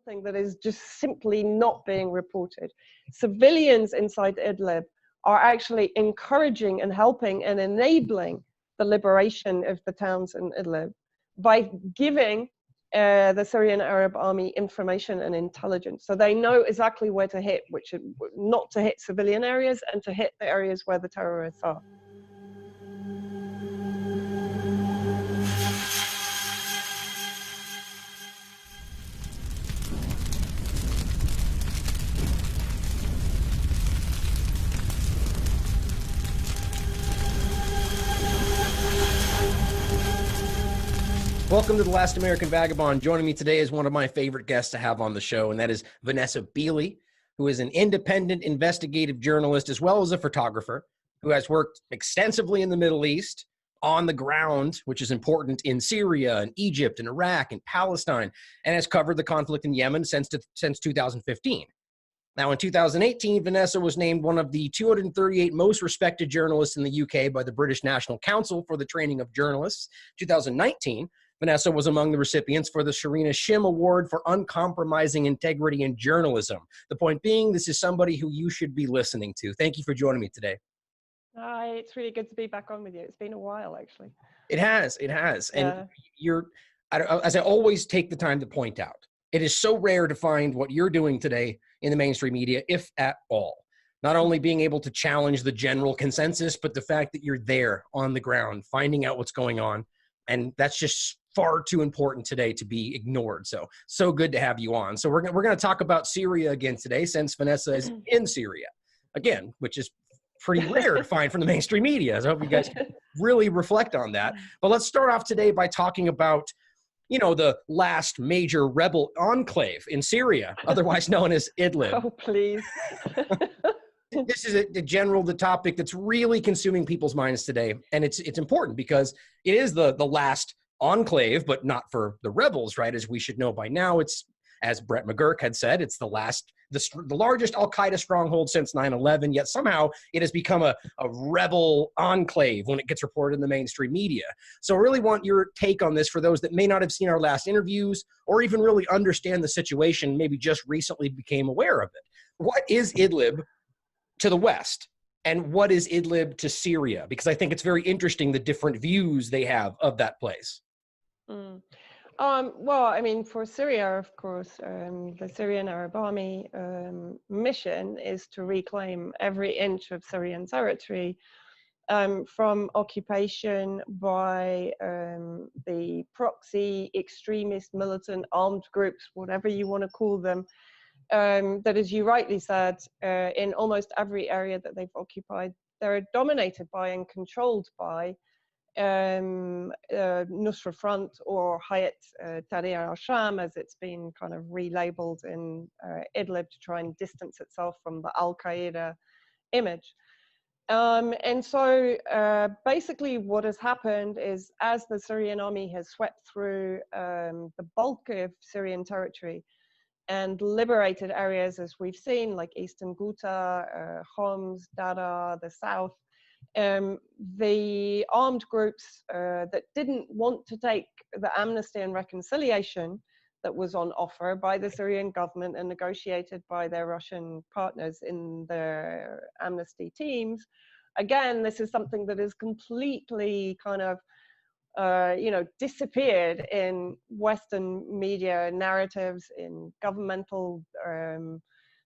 something that is just simply not being reported. Civilians inside Idlib are actually encouraging and helping and enabling the liberation of the towns in Idlib by giving the Syrian Arab army information and intelligence. So they know exactly where to hit, which is not to hit civilian areas and to hit the areas where the terrorists are. Welcome to the Last American Vagabond. Joining me today is one of my favorite guests to have on the show, and that is Vanessa Beeley, who is an independent investigative journalist as well as a photographer who has worked extensively in the Middle East, on the ground, which is important in Syria and Egypt and Iraq and Palestine, and has covered the conflict in Yemen since 2015. Now, in 2018, Vanessa was named one of the 238 most respected journalists in the UK by the British National Council for the Training of Journalists. 2019, Vanessa was among the recipients for the Sharina Shim Award for Uncompromising Integrity in Journalism. The point being, this is somebody who you should be listening to. Thank you for joining me today. Hi, it's really good to be back on with you. It's been a while, actually. It has. Yeah. And as I always take the time to point out, it is so rare to find what you're doing today in the mainstream media, if at all. Not only being able to challenge the general consensus, but the fact that you're there on the ground, finding out what's going on. And that's just far too important today to be ignored. So good to have you on. So we're going to talk about Syria again today, since Vanessa is in Syria again, which is pretty rare to find from the mainstream media. So I hope you guys really reflect on that. But let's start off today by talking about, the last major rebel enclave in Syria, otherwise known as Idlib. Oh, please. This is the topic that's really consuming people's minds today. And it's important because it is the last enclave, but not for the rebels, right? As we should know by now, it's, as Brett McGurk had said, it's the largest al-Qaeda stronghold since 9/11, yet somehow it has become a rebel enclave when it gets reported in the mainstream media. So I really want your take on this for those that may not have seen our last interviews or even really understand the situation, maybe just recently became aware of it. What is Idlib to the West? And what is Idlib to Syria? Because I think it's very interesting the different views they have of that place. Well, I mean, for Syria, of course, the Syrian Arab Army mission is to reclaim every inch of Syrian territory from occupation by the proxy, extremist, militant, armed groups, whatever you want to call them, that, as you rightly said, in almost every area that they've occupied, they're dominated by and controlled by Nusra Front, or Hayat Tahrir al-Sham, as it's been kind of relabeled in Idlib to try and distance itself from the al-Qaeda image. And so basically what has happened is, as the Syrian army has swept through the bulk of Syrian territory and liberated areas, as we've seen, like Eastern Ghouta, Homs, Dara, the south, the armed groups that didn't want to take the amnesty and reconciliation that was on offer by the Syrian government and negotiated by their Russian partners in their amnesty teams. Again, this is something that is completely kind of disappeared in Western media narratives, in governmental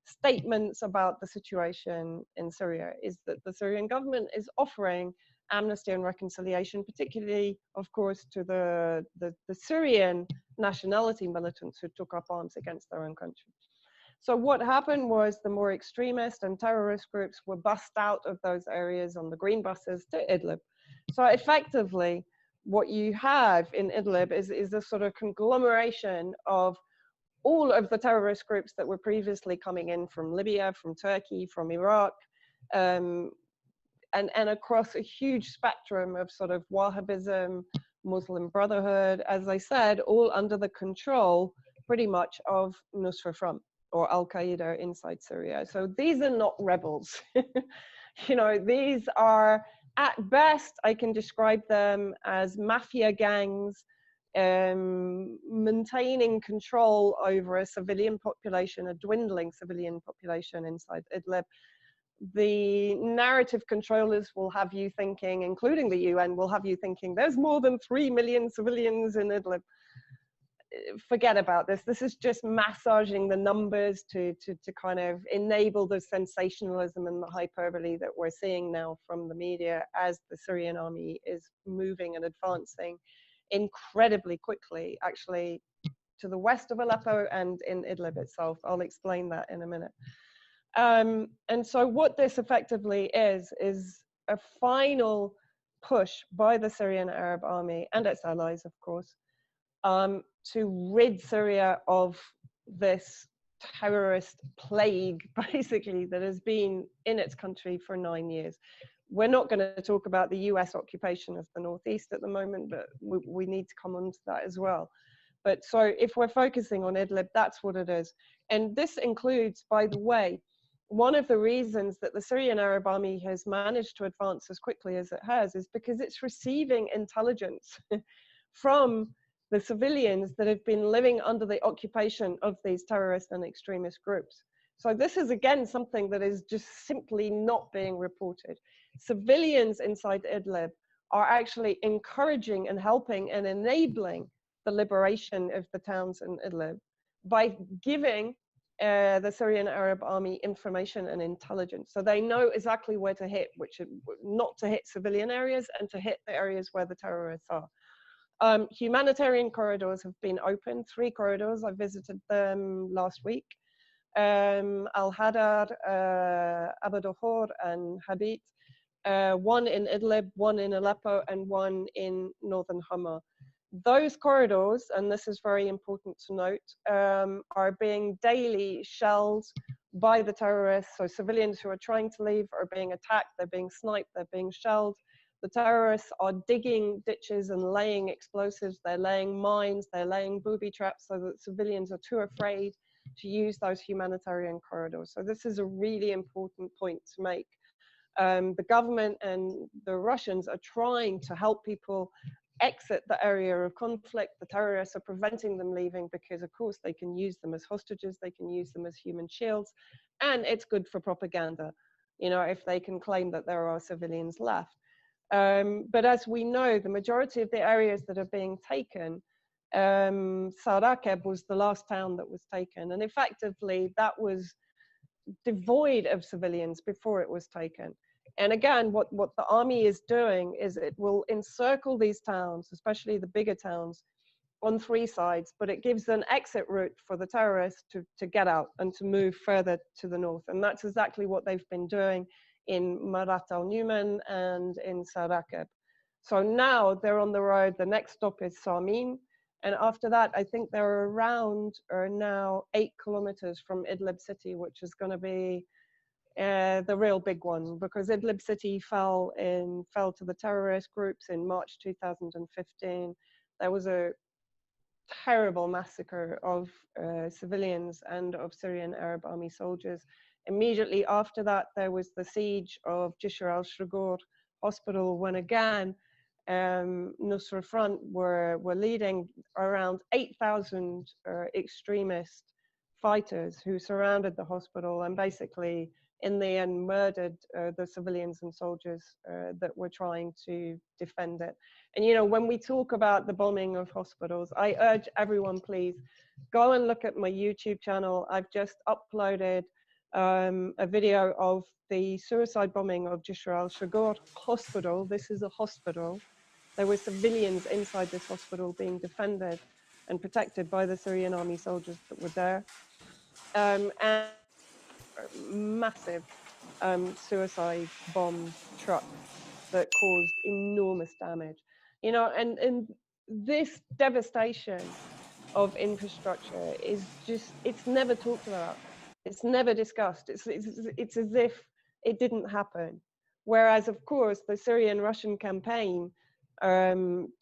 statements about the situation in Syria, is that the Syrian government is offering amnesty and reconciliation, particularly, of course, to the Syrian nationality militants who took up arms against their own country. So what happened was the more extremist and terrorist groups were bussed out of those areas on the green buses to Idlib. So effectively, what you have in Idlib is a sort of conglomeration of all of the terrorist groups that were previously coming in from Libya, from Turkey, from Iraq, and across a huge spectrum of sort of Wahhabism, Muslim Brotherhood, as I said, all under the control pretty much of Nusra Front or Al-Qaeda inside Syria. So these are not rebels. These are, at best, I can describe them as mafia gangs maintaining control over a civilian population, a dwindling civilian population inside Idlib. The narrative controllers will have you thinking, including the UN, will have you thinking there's more than 3 million civilians in Idlib. Forget about this. This is just massaging the numbers to kind of enable the sensationalism and the hyperbole that we're seeing now from the media as the Syrian army is moving and advancing incredibly quickly, actually, to the west of Aleppo and in Idlib itself. I'll explain that in a minute. And so what this effectively is a final push by the Syrian Arab Army and its allies, of course, to rid Syria of this terrorist plague, basically, that has been in its country for 9 years. We're not going to talk about the US occupation of the Northeast at the moment, but we need to come on to that as well. But so if we're focusing on Idlib, that's what it is. And this includes, by the way, one of the reasons that the Syrian Arab Army has managed to advance as quickly as it has is because it's receiving intelligence from the civilians that have been living under the occupation of these terrorist and extremist groups. So this is, again, something that is just simply not being reported. Civilians inside Idlib are actually encouraging and helping and enabling the liberation of the towns in Idlib by giving the Syrian Arab Army information and intelligence. So they know exactly where to hit, which is not to hit civilian areas and to hit the areas where the terrorists are. Humanitarian corridors have been opened, 3 corridors. I visited them last week. Al-Hadar, Abu Duhur, and Habit. One in Idlib, one in Aleppo, and one in northern Hama. Those corridors, and this is very important to note, are being daily shelled by the terrorists. So civilians who are trying to leave are being attacked, they're being sniped, they're being shelled. The terrorists are digging ditches and laying explosives, they're laying mines, they're laying booby traps so that civilians are too afraid to use those humanitarian corridors. So this is a really important point to make. The government and the Russians are trying to help people exit the area of conflict. The terrorists are preventing them leaving because, of course, they can use them as hostages, they can use them as human shields, and it's good for propaganda, you know, if they can claim that there are civilians left. But as we know, the majority of the areas that are being taken, Sarakeb was the last town that was taken, and effectively that was devoid of civilians before it was taken. And again, what the army is doing is it will encircle these towns, especially the bigger towns, on 3 sides, but it gives an exit route for the terrorists to get out and to move further to the north. And that's exactly what they've been doing in Marat al-Numan and in Sarakeb. So now they're on the road. The next stop is Samin. And after that, I think they're around or now 8 kilometers from Idlib city, which is going to be the real big one, because Idlib city fell to the terrorist groups in March 2015. There was a terrible massacre of civilians and of Syrian Arab Army soldiers. Immediately after that, there was the siege of Jisr al-Shughur hospital, when again Nusra Front were leading around 8,000 extremist fighters who surrounded the hospital and basically in the end murdered the civilians and soldiers that were trying to defend it. And you know, when we talk about the bombing of hospitals, I urge everyone, please go and look at my YouTube channel. I've just uploaded a video of the suicide bombing of Jisr al-Shughur hospital. This is a hospital. There were civilians inside this hospital being defended and protected by the Syrian army soldiers that were there. And massive suicide bomb truck that caused enormous damage. You know, and this devastation of infrastructure is just, it's never talked about. It's never discussed. It's as if it didn't happen. Whereas, of course, the Syrian-Russian campaign to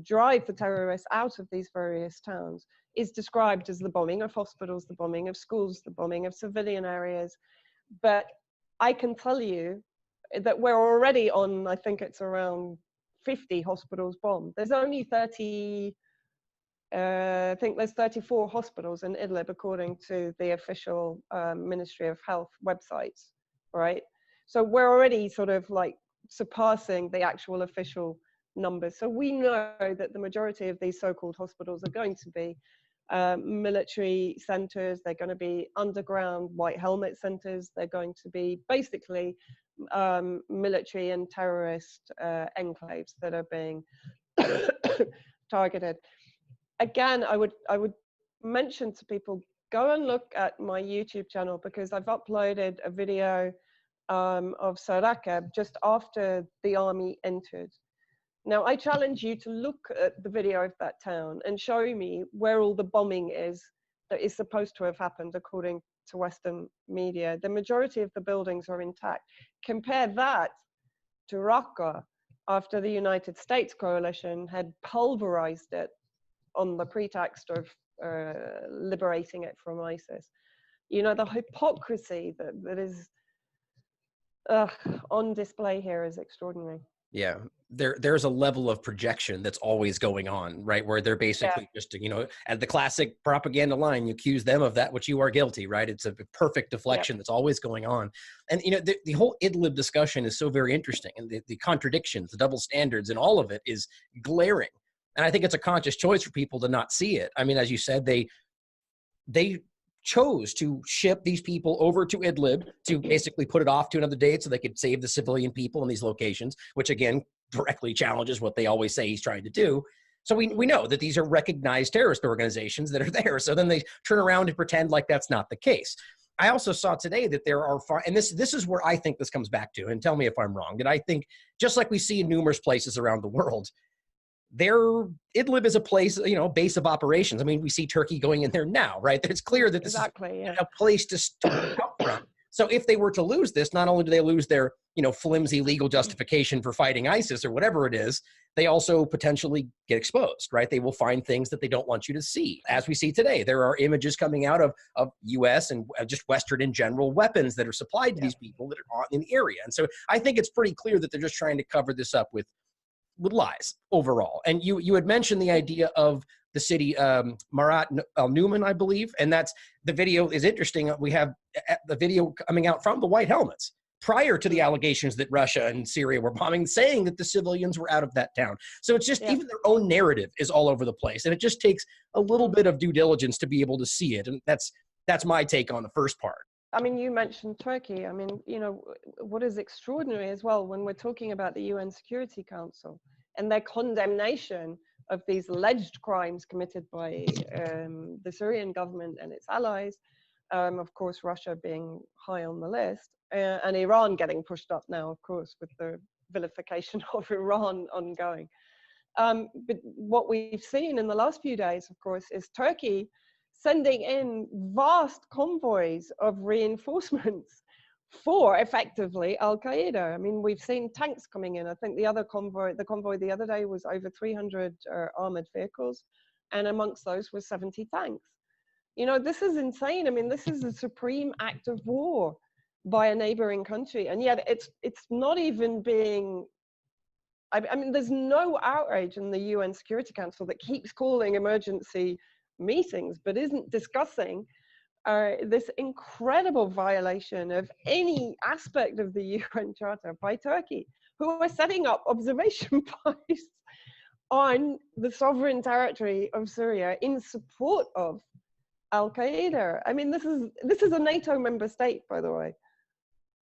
drive the terrorists out of these various towns is described as the bombing of hospitals, the bombing of schools, the bombing of civilian areas. But I can tell you that we're already on, I think it's around 50 hospitals bombed. There's only 30, I think there's 34 hospitals in Idlib, according to the official Ministry of Health websites, right? So we're already sort of like surpassing the actual official numbers. So we know that the majority of these so-called hospitals are going to be military centers. They're going to be underground white helmet centers. They're going to be basically military and terrorist enclaves that are being targeted. Again, I would mention to people, go and look at my YouTube channel, because I've uploaded a video of Syria just after the army entered. Now, I challenge you to look at the video of that town and show me where all the bombing is that is supposed to have happened according to Western media. The majority of the buildings are intact. Compare that to Raqqa after the United States coalition had pulverized it on the pretext of liberating it from ISIS. You know, the hypocrisy that is on display here is extraordinary. Yeah, there's a level of projection that's always going on, right? Where they're basically just, you know, at the classic propaganda line, you accuse them of that which you are guilty, right? It's a perfect deflection that's always going on. And, you know, the whole Idlib discussion is so very interesting, and the contradictions, the double standards, and all of it is glaring. And I think it's a conscious choice for people to not see it. I mean, as you said, they chose to ship these people over to Idlib to basically put it off to another date so they could save the civilian people in these locations, which again directly challenges what they always say he's trying to do. So we know that these are recognized terrorist organizations that are there. So then they turn around and pretend like that's not the case. I also saw today that there are, and this is where I think this comes back to, and tell me if I'm wrong, that I think just like we see in numerous places around the world, Idlib is a place, you know, base of operations. I mean, we see Turkey going in there now, right? It's clear that this is a place to start out from. So if they were to lose this, not only do they lose their, you know, flimsy legal justification for fighting ISIS or whatever it is, they also potentially get exposed, right? They will find things that they don't want you to see. As we see today, there are images coming out of U.S. and just Western in general weapons that are supplied to these people that are in the area. And so I think it's pretty clear that they're just trying to cover this up with lies overall. And you had mentioned the idea of the city Marat al-Numan, I believe, and that's, the video is interesting. We have the video coming out from the white helmets prior to the allegations that Russia and Syria were bombing, saying that the civilians were out of that town. So it's just even their own narrative is all over the place, and it just takes a little bit of due diligence to be able to see it. And that's my take on the first part. I mean, you mentioned Turkey. I mean, you know, what is extraordinary as well, when we're talking about the UN Security Council and their condemnation of these alleged crimes committed by the Syrian government and its allies, of course, Russia being high on the list, and Iran getting pushed up now, of course, with the vilification of Iran ongoing. But what we've seen in the last few days, of course, is Turkey sending in vast convoys of reinforcements for effectively Al-Qaeda. I mean, we've seen tanks coming in. I think the convoy the other day was over 300 armored vehicles, and amongst those was 70 tanks. You know, this is insane. I mean, this is a supreme act of war by a neighboring country, and yet it's not even being, I mean, there's no outrage in the UN Security Council that keeps calling emergency meetings but isn't discussing this incredible violation of any aspect of the UN Charter by Turkey, who are setting up observation posts on the sovereign territory of Syria in support of Al-Qaeda. I mean, this is a NATO member state, by the way.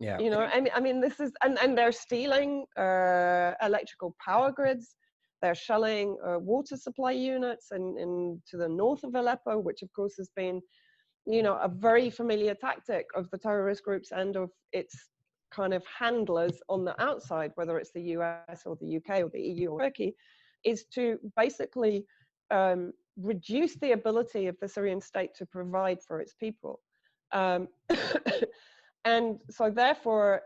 Yeah. You know, I mean, this is, and they're stealing electrical power grids. They're shelling water supply units to the north of Aleppo, which of course has been, you know, a very familiar tactic of the terrorist groups and of its kind of handlers on the outside, whether it's the US or the UK or the EU or Turkey, is to basically reduce the ability of the Syrian state to provide for its people. And so therefore,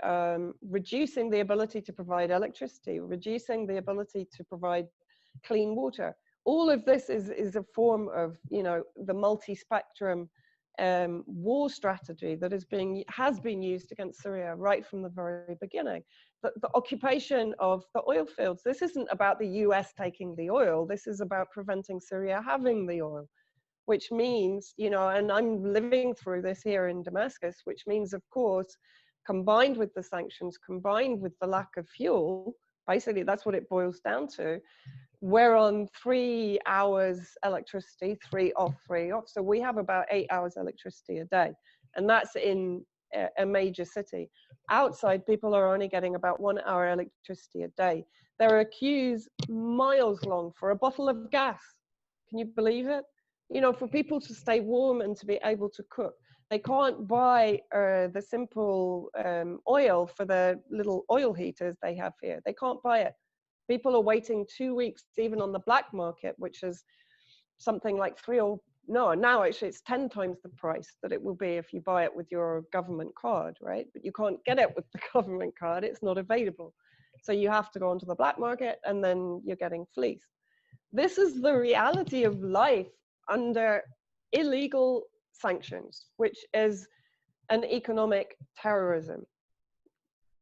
reducing the ability to provide electricity, reducing the ability to provide clean water. All of this is a form of, you know, the multi-spectrum war strategy that has been used against Syria right from the very beginning. The occupation of the oil fields, this isn't about the US taking the oil, this is about preventing Syria having the oil, which means, you know, and I'm living through this here in Damascus, which means, of course, combined with the sanctions, combined with the lack of fuel, basically that's what it boils down to. We're on 3 hours electricity, 3 off, 3 off. So we have about 8 hours electricity a day. And that's in a major city. Outside, people are only getting about 1 hour electricity a day. There are queues miles long for a bottle of gas. Can you believe it? You know, for people to stay warm and to be able to cook. They can't buy the simple oil for the little oil heaters they have here. They can't buy it. People are waiting 2 weeks, even on the black market, which is something like now actually it's 10 times the price that it will be if you buy it with your government card, right? But you can't get it with the government card, it's not available. So you have to go onto the black market and then you're getting fleeced. This is the reality of life under illegal sanctions, which is an economic terrorism.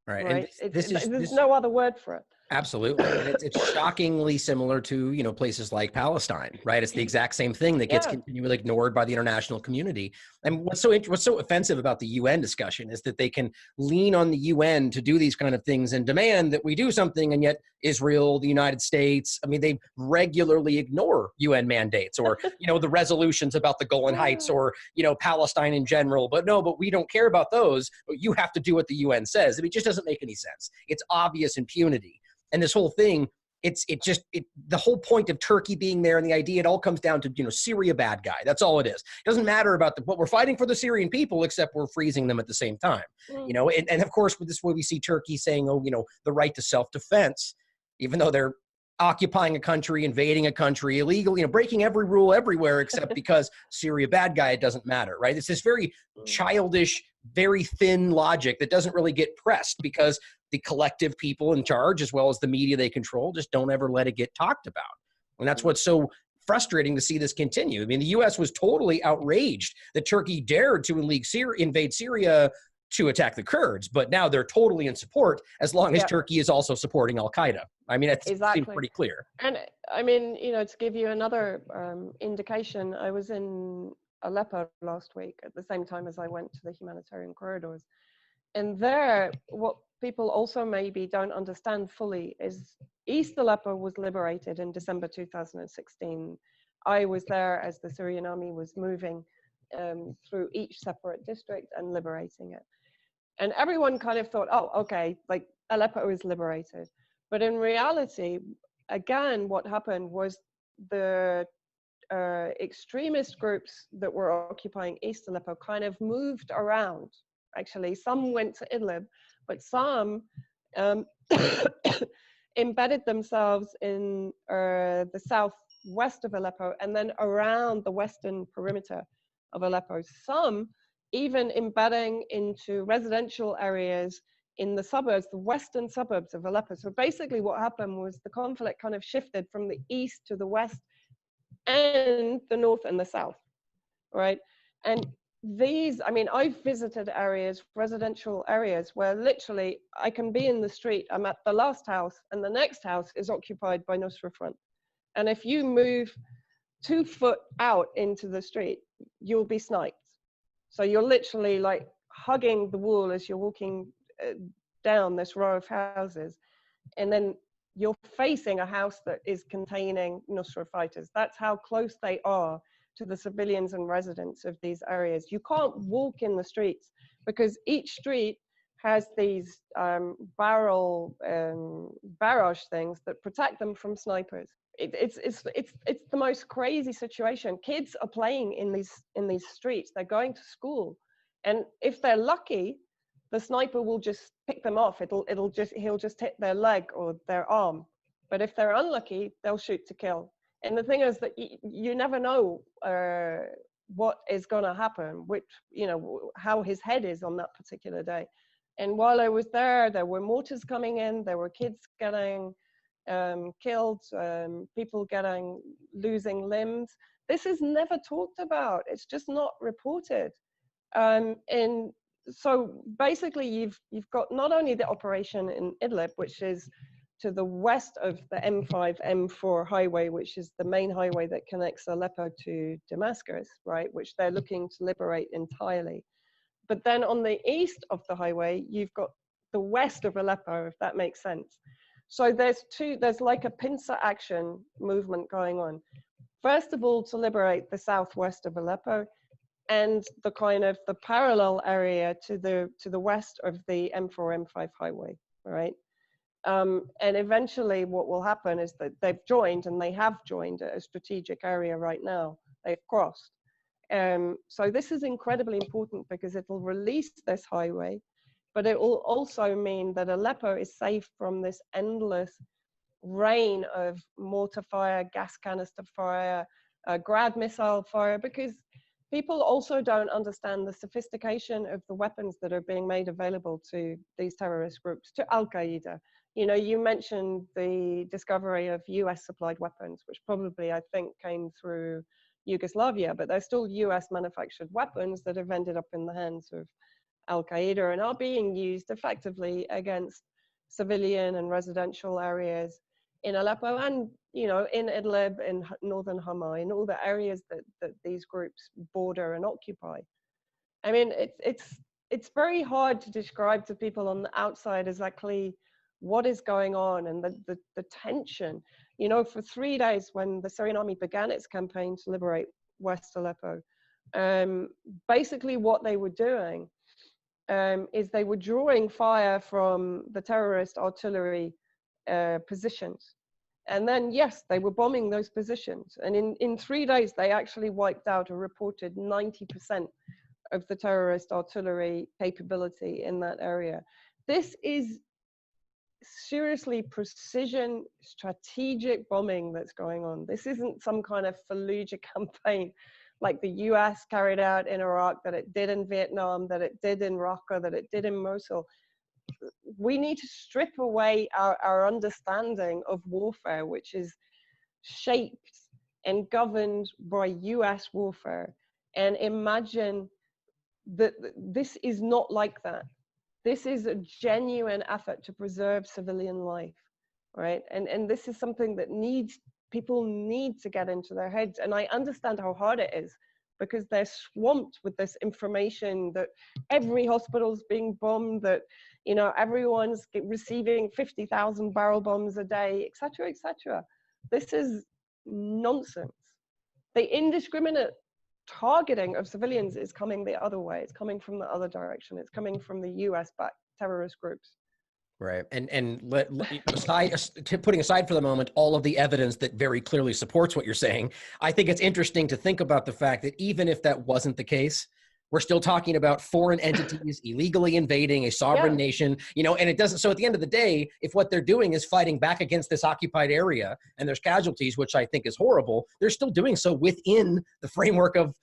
Right. And There's no other word for it. Absolutely. And it's shockingly similar to, you know, places like Palestine, right? It's the exact same thing that gets continually ignored by the international community. And what's so offensive about the UN discussion is that they can lean on the UN to do these kind of things and demand that we do something, and yet Israel, the United States, I mean, they regularly ignore UN mandates or, you know, the resolutions about the Golan Heights or, you know, Palestine in general. But we don't care about those. You have to do what the UN says. I mean, it just doesn't make any sense. It's obvious impunity. And this whole thing, the whole point of Turkey being there and the idea, it all comes down to, you know, Syria bad guy. That's all it is. It doesn't matter about what we're fighting for the Syrian people, except we're freezing them at the same time. You know, and of course, with this, where we see Turkey saying, oh, you know, the right to self-defense, even though they're occupying a country, invading a country, illegal, you know, breaking every rule everywhere, except because Syria bad guy, it doesn't matter, right? It's this very childish, very thin logic that doesn't really get pressed because the collective people in charge, as well as the media they control, just don't ever let it get talked about. And that's what's so frustrating to see this continue. I mean, the U.S. was totally outraged that Turkey dared to invade Syria to attack the Kurds, but now they're totally in support as long as Turkey is also supporting Al-Qaeda. I mean, it seems pretty clear. And I mean, you know, to give you another indication, I was in Aleppo last week at the same time as I went to the humanitarian corridors. And there, what people also maybe don't understand fully is East Aleppo was liberated in December 2016. I was there as the Syrian army was moving through each separate district and liberating it. And everyone kind of thought, oh, okay, like Aleppo is liberated. But in reality, again, what happened was the extremist groups that were occupying East Aleppo kind of moved around. Actually, some went to Idlib, but some embedded themselves in the southwest of Aleppo and then around the western perimeter of Aleppo. Some even embedding into residential areas in the suburbs, the western suburbs of Aleppo. So basically what happened was the conflict kind of shifted from the east to the west and the north and the south, right? And these, I mean, I've visited areas, residential areas, where literally I can be in the street, I'm at the last house, and the next house is occupied by Nusra Front. And if you move 2 foot out into the street, you'll be sniped. So you're literally like hugging the wall as you're walking down this row of houses. And then you're facing a house that is containing Nusra fighters. That's how close they are to the civilians and residents of these areas. You can't walk in the streets because each street has these barrage things that protect them from snipers. It's the most crazy situation. Kids are playing in these streets. They're going to school, and if they're lucky, the sniper will just pick them off. He'll just hit their leg or their arm. But if they're unlucky, they'll shoot to kill. And the thing is that you never know what is going to happen, how his head is on that particular day. And while I was there were mortars coming in, there were kids getting killed, people losing limbs. This is never talked about. It's just not reported. And so basically you've got not only the operation in Idlib, which is to the west of the M5, M4 highway, which is the main highway that connects Aleppo to Damascus, right, which they're looking to liberate entirely. But then on the east of the highway, you've got the west of Aleppo, if that makes sense. So there's like a pincer action movement going on. First of all, to liberate the southwest of Aleppo, and the kind of the parallel area to the west of the M4, M5 highway, right? And eventually what will happen is that they've joined, and they have joined a strategic area right now. They've crossed. So this is incredibly important because it will release this highway, but it will also mean that Aleppo is safe from this endless rain of mortar fire, gas canister fire, Grad missile fire, because people also don't understand the sophistication of the weapons that are being made available to these terrorist groups, to Al-Qaeda. You know, you mentioned the discovery of US supplied weapons, which probably I think came through Yugoslavia, but they're still US manufactured weapons that have ended up in the hands of Al-Qaeda and are being used effectively against civilian and residential areas in Aleppo and, you know, in Idlib, in northern Hama, in all the areas that these groups border and occupy. I mean, it's very hard to describe to people on the outside exactly what is going on and the tension. You know, for 3 days when the Syrian army began its campaign to liberate West Aleppo, basically what they were doing is they were drawing fire from the terrorist artillery positions. And then, yes, they were bombing those positions. And in 3 days, they actually wiped out a reported 90% of the terrorist artillery capability in that area. This is seriously precision, strategic bombing that's going on. This isn't some kind of Fallujah campaign like the US carried out in Iraq, that it did in Vietnam, that it did in Raqqa, that it did in Mosul. We need to strip away our understanding of warfare, which is shaped and governed by US warfare, and imagine that this is not like that. This is a genuine effort to preserve civilian life, right? And this is something that people need to get into their heads. And I understand how hard it is, because they're swamped with this information that every hospital's being bombed, that, you know, everyone's receiving 50,000 barrel bombs a day, et cetera, et cetera. This is nonsense. The indiscriminate targeting of civilians is coming the other way. It's coming from the other direction. It's coming from the US-backed terrorist groups. Right. Putting aside for the moment all of the evidence that very clearly supports what you're saying, I think it's interesting to think about the fact that even if that wasn't the case, we're still talking about foreign entities illegally invading a sovereign nation, you know, and it doesn't. So at the end of the day, if what they're doing is fighting back against this occupied area and there's casualties, which I think is horrible, they're still doing so within the framework of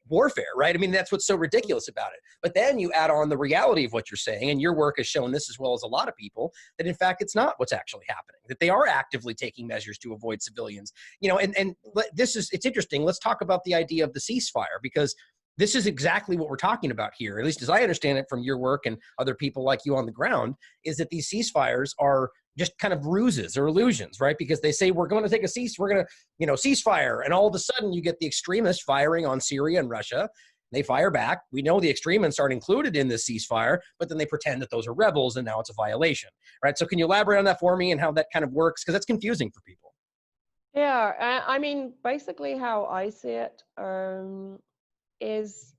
warfare, right? I mean, that's what's so ridiculous about it. But then you add on the reality of what you're saying, and your work has shown this as well as a lot of people, that in fact, it's not what's actually happening, that they are actively taking measures to avoid civilians, you know, and it's interesting. Let's talk about the idea of the ceasefire, because this is exactly what we're talking about here, at least as I understand it from your work and other people like you on the ground, is that these ceasefires are just kind of ruses or illusions, right? Because they say, we're going to take we're going to, you know, ceasefire. And all of a sudden you get the extremists firing on Syria and Russia. They fire back. We know the extremists aren't included in this ceasefire, but then they pretend that those are rebels and now it's a violation, right? So can you elaborate on that for me and how that kind of works? Because that's confusing for people. Yeah, I mean, basically how I see it is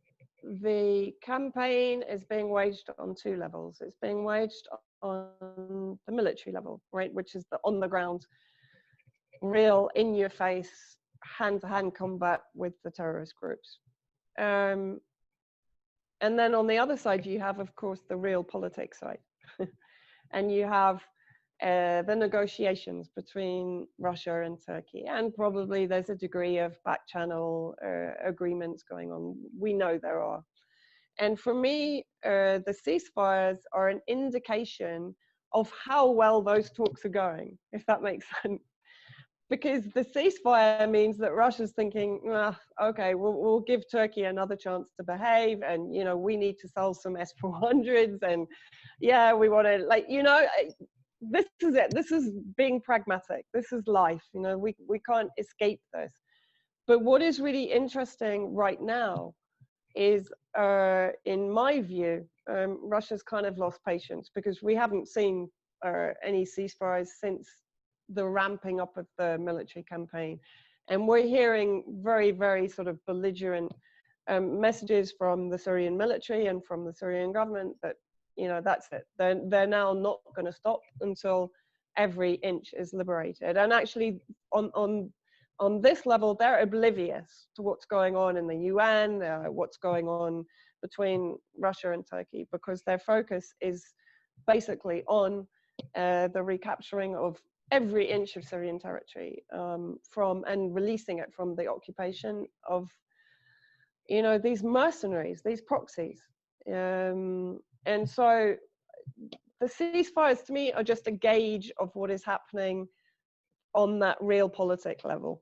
the campaign is being waged on two levels. It's being waged on the military level, right, which is the on the ground, real in your face, hand-to-hand combat with the terrorist groups. And then on the other side, you have, of course, the real politics side. And you have the negotiations between Russia and Turkey, and probably there's a degree of back-channel agreements going on. We know there are. And for me, the ceasefires are an indication of how well those talks are going, if that makes sense. because the ceasefire means that Russia's thinking, okay, we'll give Turkey another chance to behave, and you know, we need to sell some S-400s, and yeah, we want to, like, you know, this is it. This is being pragmatic. This is life. You know, we can't escape this. But what is really interesting right now is, in my view, Russia's kind of lost patience, because we haven't seen any ceasefires since the ramping up of the military campaign. And we're hearing very, very sort of belligerent messages from the Syrian military and from the Syrian government that, you know, that's it. They're now not going to stop until every inch is liberated. And actually, on this level, they're oblivious to what's going on in the UN, what's going on between Russia and Turkey, because their focus is basically on the recapturing of every inch of Syrian territory, and releasing it from the occupation of, you know, these mercenaries, these proxies. And so the ceasefires to me are just a gauge of what is happening on that realpolitik level.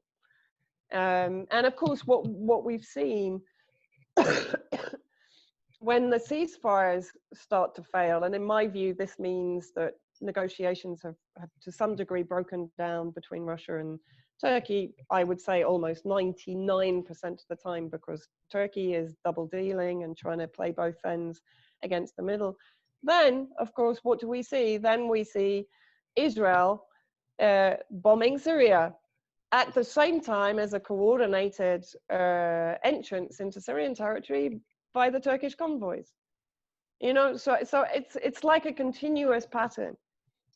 And of course, what we've seen when the ceasefires start to fail, and in my view, this means that negotiations have to some degree broken down between Russia and Turkey, I would say almost 99% of the time, because Turkey is double dealing and trying to play both ends against the middle. Then, of course, what do we see? Then we see Israel bombing Syria at the same time as a coordinated entrance into Syrian territory by the Turkish convoys. You know, so it's like a continuous pattern.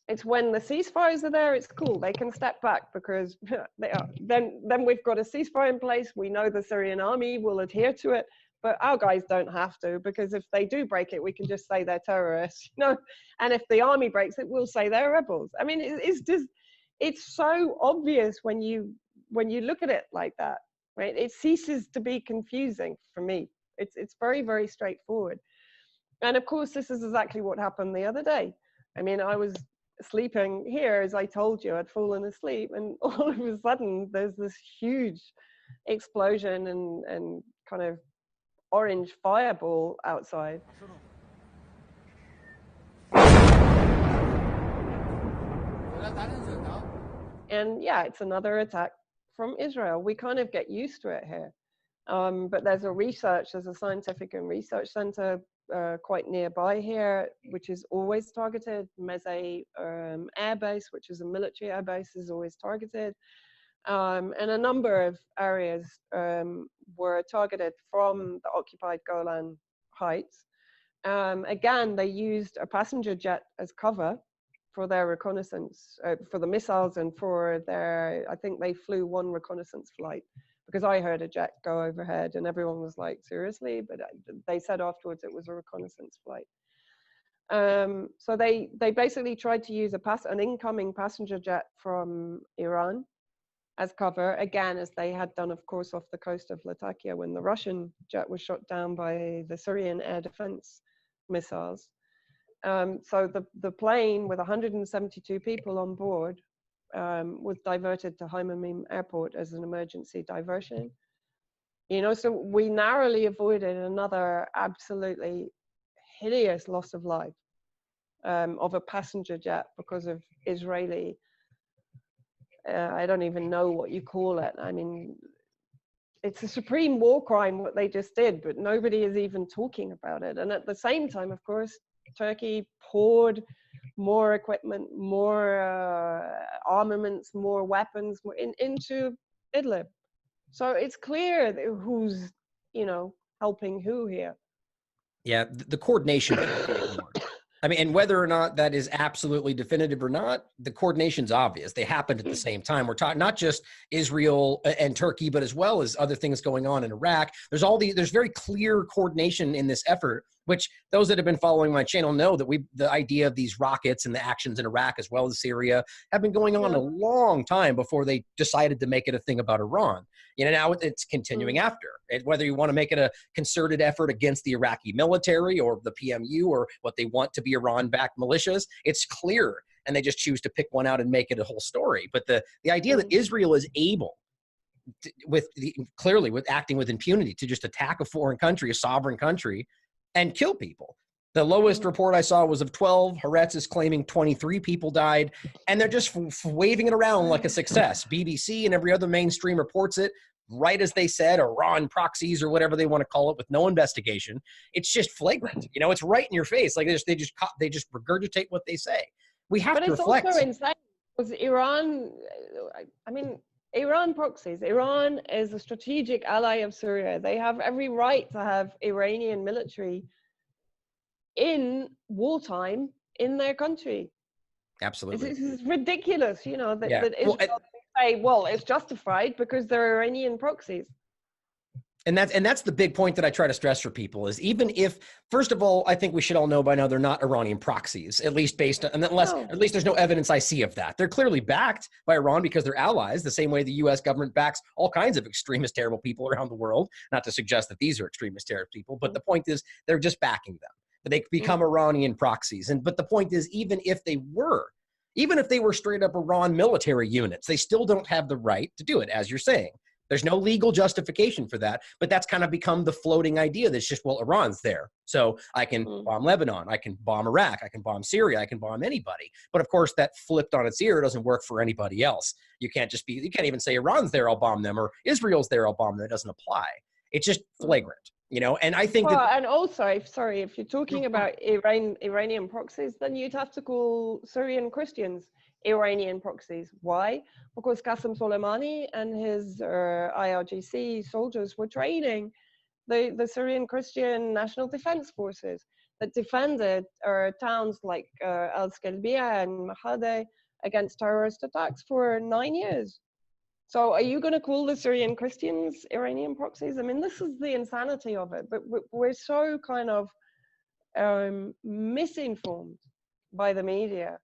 It's when the ceasefires are there, it's cool. They can step back because they are. Then we've got a ceasefire in place. We know the Syrian army will adhere to it, but our guys don't have to, because if they do break it, we can just say they're terrorists, you know. And if the army breaks it, we'll say they're rebels. I mean, it's just, it's so obvious when you look at it like that, right? It ceases to be confusing for me. It's very, very straightforward. And of course, this is exactly what happened the other day. I mean, I was sleeping here, as I told you, I'd fallen asleep, and all of a sudden there's this huge explosion and kind of orange fireball outside. And yeah, it's another attack from Israel. We kind of get used to it here. But there's a scientific and research center quite nearby here, which is always targeted. Meze Air Base, which is a military air base, is always targeted. And a number of areas were targeted from the occupied Golan Heights. Again, they used a passenger jet as cover for their reconnaissance, for the missiles, and for their, I think they flew one reconnaissance flight, because I heard a jet go overhead and everyone was like, seriously? But they said afterwards it was a reconnaissance flight. So they basically tried to use an incoming passenger jet from Iran as cover, again, as they had done, of course, off the coast of Latakia when the Russian jet was shot down by the Syrian air defense missiles. So the plane with 172 people on board was diverted to Haimamim Airport as an emergency diversion. You know, so we narrowly avoided another absolutely hideous loss of life of a passenger jet because of Israeli, I don't even know what you call it. I mean, it's a supreme war crime what they just did, but nobody is even talking about it. And at the same time, of course, Turkey poured more equipment, more armaments, more weapons into Idlib. So it's clear who's, you know, helping who here. Yeah, the coordination. I mean, and whether or not that is absolutely definitive or not, the coordination's obvious. They happened at the same time. We're talking not just Israel and Turkey, but as well as other things going on in Iraq. There's very clear coordination in this effort, which those that have been following my channel know that the idea of these rockets and the actions in Iraq as well as Syria have been going on a long time before they decided to make it a thing about Iran. You know, now it's continuing after. Whether you want to make it a concerted effort against the Iraqi military or the PMU or what they want to be Iran-backed militias, it's clear. and they just choose to pick one out and make it a whole story. But the idea that Israel is able clearly with acting with impunity to just attack a foreign country, a sovereign country, and kill people. The lowest report I saw was of 12. Haaretz is claiming 23 people died, and they're just waving it around like a success. BBC and every other mainstream reports it right as they said, Iran proxies or whatever they want to call it, with no investigation. It's just flagrant. You know, it's right in your face. Like they just regurgitate what they say. We have to reflect. But it's also insane because Iran, I mean, Iran proxies. Iran is a strategic ally of Syria. They have every right to have Iranian military in wartime in their country. Absolutely. This is ridiculous, you know, that Israel say, well, it's justified because they're Iranian proxies. And that's the big point that I try to stress for people is, even if, first of all, I think we should all know by now they're not Iranian proxies, at least based on, at least there's no evidence I see of that. They're clearly backed by Iran because they're allies, the same way the US government backs all kinds of extremist, terrible people around the world. Not to suggest that these are extremist, terrible people, but the point is they're just backing them. But they become Iranian proxies. But the point is, even if they were straight up Iran military units, they still don't have the right to do it, as you're saying. There's no legal justification for that, but that's kind of become the floating idea that's just, well, Iran's there, so I can bomb Lebanon, I can bomb Iraq, I can bomb Syria, I can bomb anybody. But of course, that flipped on its ear, it doesn't work for anybody else. You can't even say Iran's there, I'll bomb them, or Israel's there, I'll bomb them. It doesn't apply. It's just flagrant, you know. And I think and also, if you're talking about Iranian proxies, then you'd have to call Syrian Christians Iranian proxies. Why? Because Qasem Soleimani and his IRGC soldiers were training the Syrian Christian National Defense Forces that defended towns like Al-Skalbiya and Mahadeh against terrorist attacks for 9 years. So are you going to call the Syrian Christians Iranian proxies? I mean, this is the insanity of it, but we're so kind of misinformed by the media.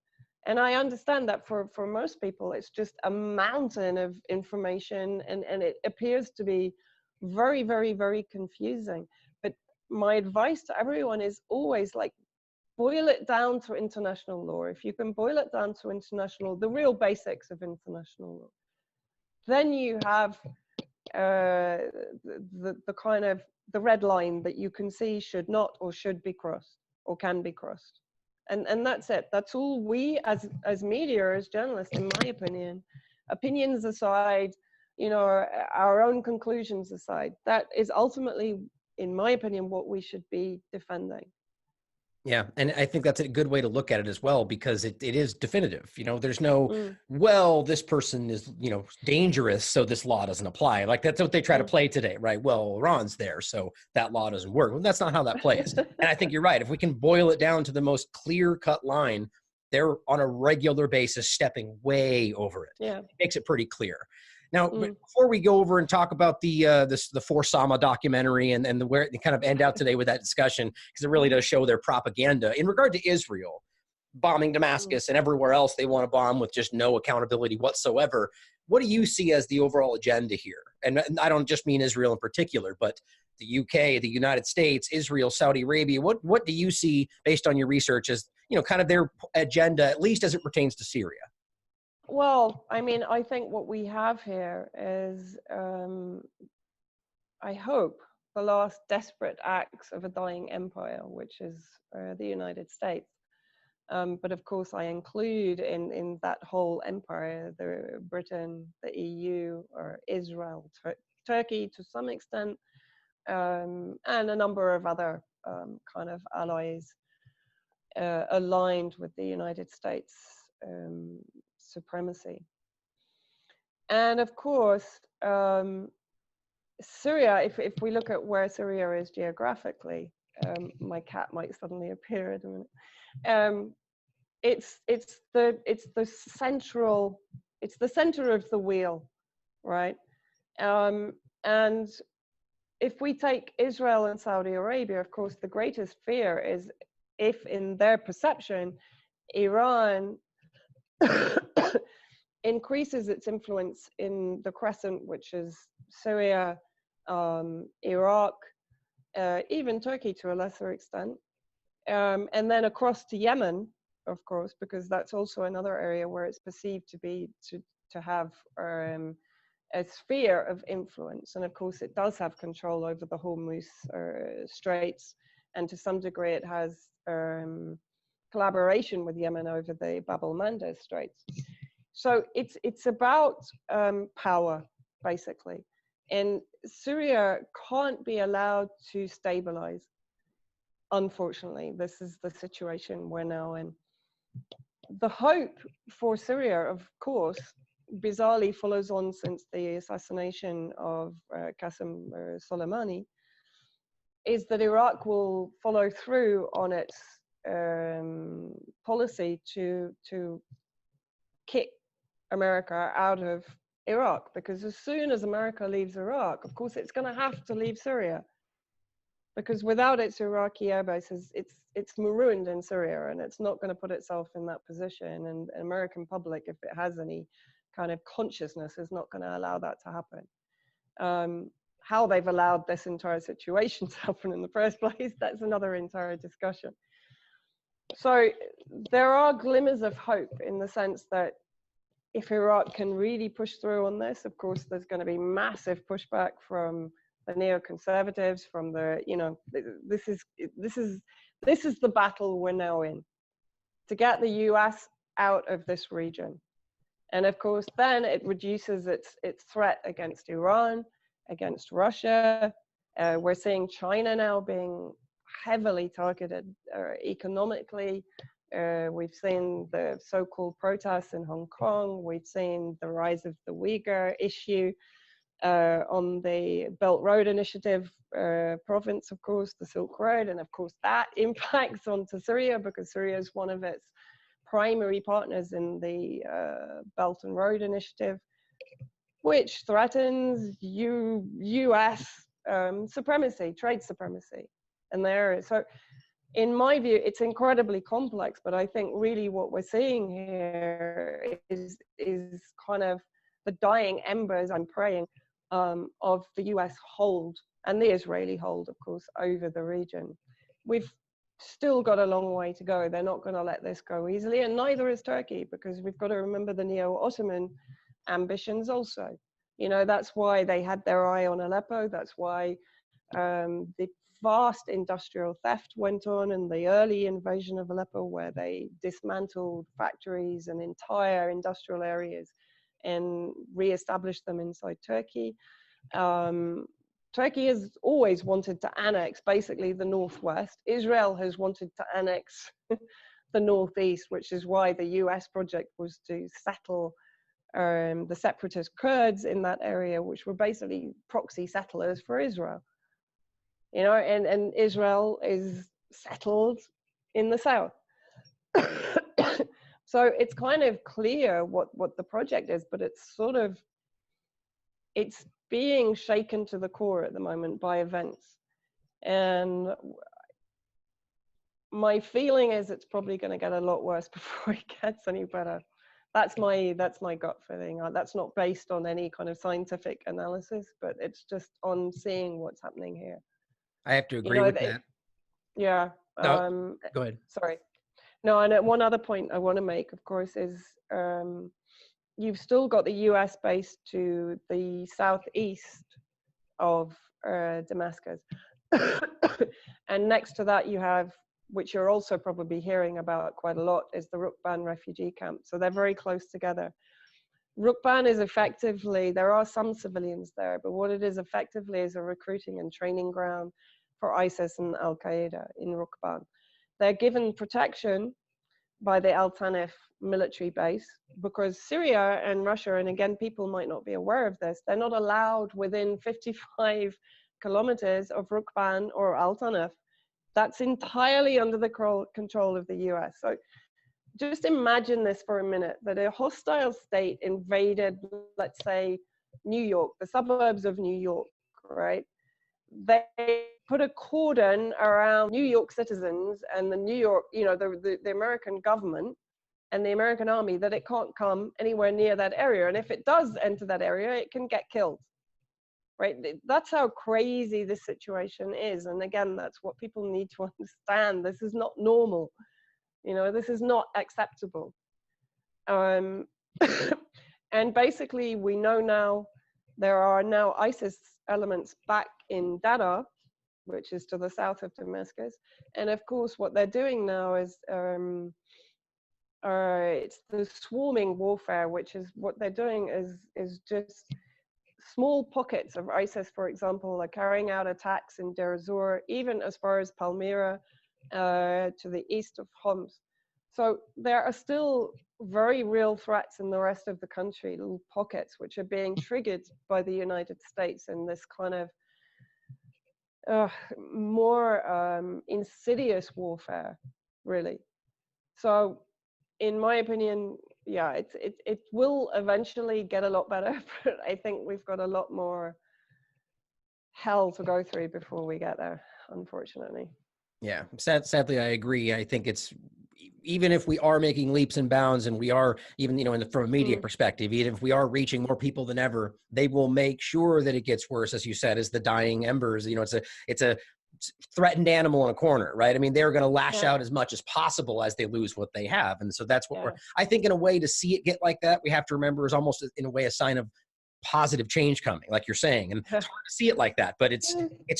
And I understand that for most people, it's just a mountain of information, and it appears to be very, very, very confusing. But my advice to everyone is always, like, boil it down to international law. If you can boil it down to the real basics of international law, then you have the kind of the red line that you can see should not or should be crossed or can be crossed. And that's it. That's all we as media, as journalists, in my opinion, opinions aside, you know, our own conclusions aside, that is ultimately, in my opinion, what we should be defending. Yeah, and I think that's a good way to look at it as well, because it is definitive. You know, there's no, well, this person is, you know, dangerous, so this law doesn't apply. Like, that's what they try to play today, right? Well, Iran's there, so that law doesn't work. Well, that's not how that plays. And I think you're right. If we can boil it down to the most clear-cut line, they're on a regular basis stepping way over it. Yeah. It makes it pretty clear. Now, before we go over and talk about the For Sama documentary and where it kind of end out today with that discussion, because it really does show their propaganda in regard to Israel bombing Damascus and everywhere else they want to bomb with just no accountability whatsoever. What do you see as the overall agenda here? And I don't just mean Israel in particular, but the UK, the United States, Israel, Saudi Arabia. What do you see, based on your research, as, you know, kind of their agenda, at least as it pertains to Syria? Well, I mean, I think what we have here is, I hope, the last desperate acts of a dying empire, which is the United States. But of course, I include in that whole empire the Britain, the EU, or Israel, Turkey to some extent, and a number of other kind of allies aligned with the United States supremacy. And of course, Syria, if we look at where Syria is geographically, my cat might suddenly appear in a minute. It's the center of the wheel, right? And if we take Israel and Saudi Arabia, of course, the greatest fear is if, in their perception, Iran increases its influence in the crescent, which is Syria, Iraq, even Turkey to a lesser extent, and then across to Yemen, of course, because that's also another area where it's perceived to be to have a sphere of influence. And of course, it does have control over the Hormuz Straits, and to some degree, it has collaboration with Yemen over the Bab el-Mandeb Straits. So it's about power, basically. And Syria can't be allowed to stabilize. Unfortunately, this is the situation we're now in. The hope for Syria, of course, bizarrely follows on since the assassination of Qasem Soleimani, is that Iraq will follow through on its policy to kick America out of Iraq, because as soon as America leaves Iraq, of course, it's going to have to leave Syria, because without its Iraqi air bases, it's marooned in Syria, and it's not going to put itself in that position. And the American public, if it has any kind of consciousness, is not going to allow that to happen. How they've allowed this entire situation to happen in the first place, that's another entire discussion. So there are glimmers of hope in the sense that if Iraq can really push through on this, of course, there's going to be massive pushback from the neoconservatives, from the, you know, this is the battle we're now in, to get the US out of this region. And of course, then it reduces its threat against Iran, against Russia. We're seeing China now being heavily targeted economically. We've seen the so-called protests in Hong Kong. We've seen the rise of the Uyghur issue on the Belt Road Initiative province, of course, the Silk Road. And of course, that impacts onto Syria, because Syria is one of its primary partners in the Belt and Road Initiative, which threatens US supremacy, trade supremacy. And there, so in my view, it's incredibly complex, but I think really what we're seeing here is kind of the dying embers, I'm praying, of the US hold and the Israeli hold, of course, over the region. We've still got a long way to go. They're not going to let this go easily, and neither is Turkey, because we've got to remember the neo-Ottoman ambitions also. You know, that's why they had their eye on Aleppo. That's why the vast industrial theft went on in the early invasion of Aleppo, where they dismantled factories and entire industrial areas and re-established them inside Turkey. Turkey has always wanted to annex basically the northwest. Israel has wanted to annex the northeast, which is why the US project was to settle the separatist Kurds in that area, which were basically proxy settlers for Israel. You know, and Israel is settled in the south. So it's kind of clear what the project is, but it's sort of, it's being shaken to the core at the moment by events. And my feeling is it's probably going to get a lot worse before it gets any better. That's my gut feeling. That's not based on any kind of scientific analysis, but it's just on seeing what's happening here. I have to agree with that. Yeah. No, go ahead. Sorry. No, and one other point I want to make, of course, is you've still got the US base to the southeast of Damascus. And next to that you have, which you're also probably hearing about quite a lot, is the Rukban refugee camp. So they're very close together. Rukban is effectively, there are some civilians there, but what it is effectively is a recruiting and training ground for ISIS and Al-Qaeda in Rukban. They're given protection by the Al-Tanif military base because Syria and Russia, and again, people might not be aware of this, they're not allowed within 55 kilometers of Rukban or Al-Tanif. That's entirely under the control of the US. So just imagine this for a minute, that a hostile state invaded, let's say, New York, the suburbs of New York, right? They put a cordon around New York citizens and the New York, you know, the American government and the American army, that it can't come anywhere near that area. And if it does enter that area, it can get killed, right? That's how crazy this situation is. And again, that's what people need to understand. This is not normal. You know, this is not acceptable. And basically, we know now there are now ISIS elements back in Dada, which is to the south of Damascus. And of course, what they're doing now is it's the swarming warfare, which is what they're doing is just small pockets of ISIS, for example, are carrying out attacks in Deir ez-Zor, even as far as Palmyra, to the east of Homs. So there are still very real threats in the rest of the country, little pockets, which are being triggered by the United States in this kind of more insidious warfare, really. So in my opinion, yeah, it will eventually get a lot better, but I think we've got a lot more hell to go through before we get there, unfortunately. Yeah, sadly, I agree. I think it's, even if we are making leaps and bounds, and we are, even, you know, from a media perspective, even if we are reaching more people than ever, they will make sure that it gets worse, as you said, as the dying embers. You know, it's a threatened animal in a corner, right? I mean, they're going to lash out as much as possible as they lose what they have. And so that's what I think, in a way, to see it get like that, we have to remember is almost in a way a sign of positive change coming, like you're saying. And it's hard to see it like that, but it's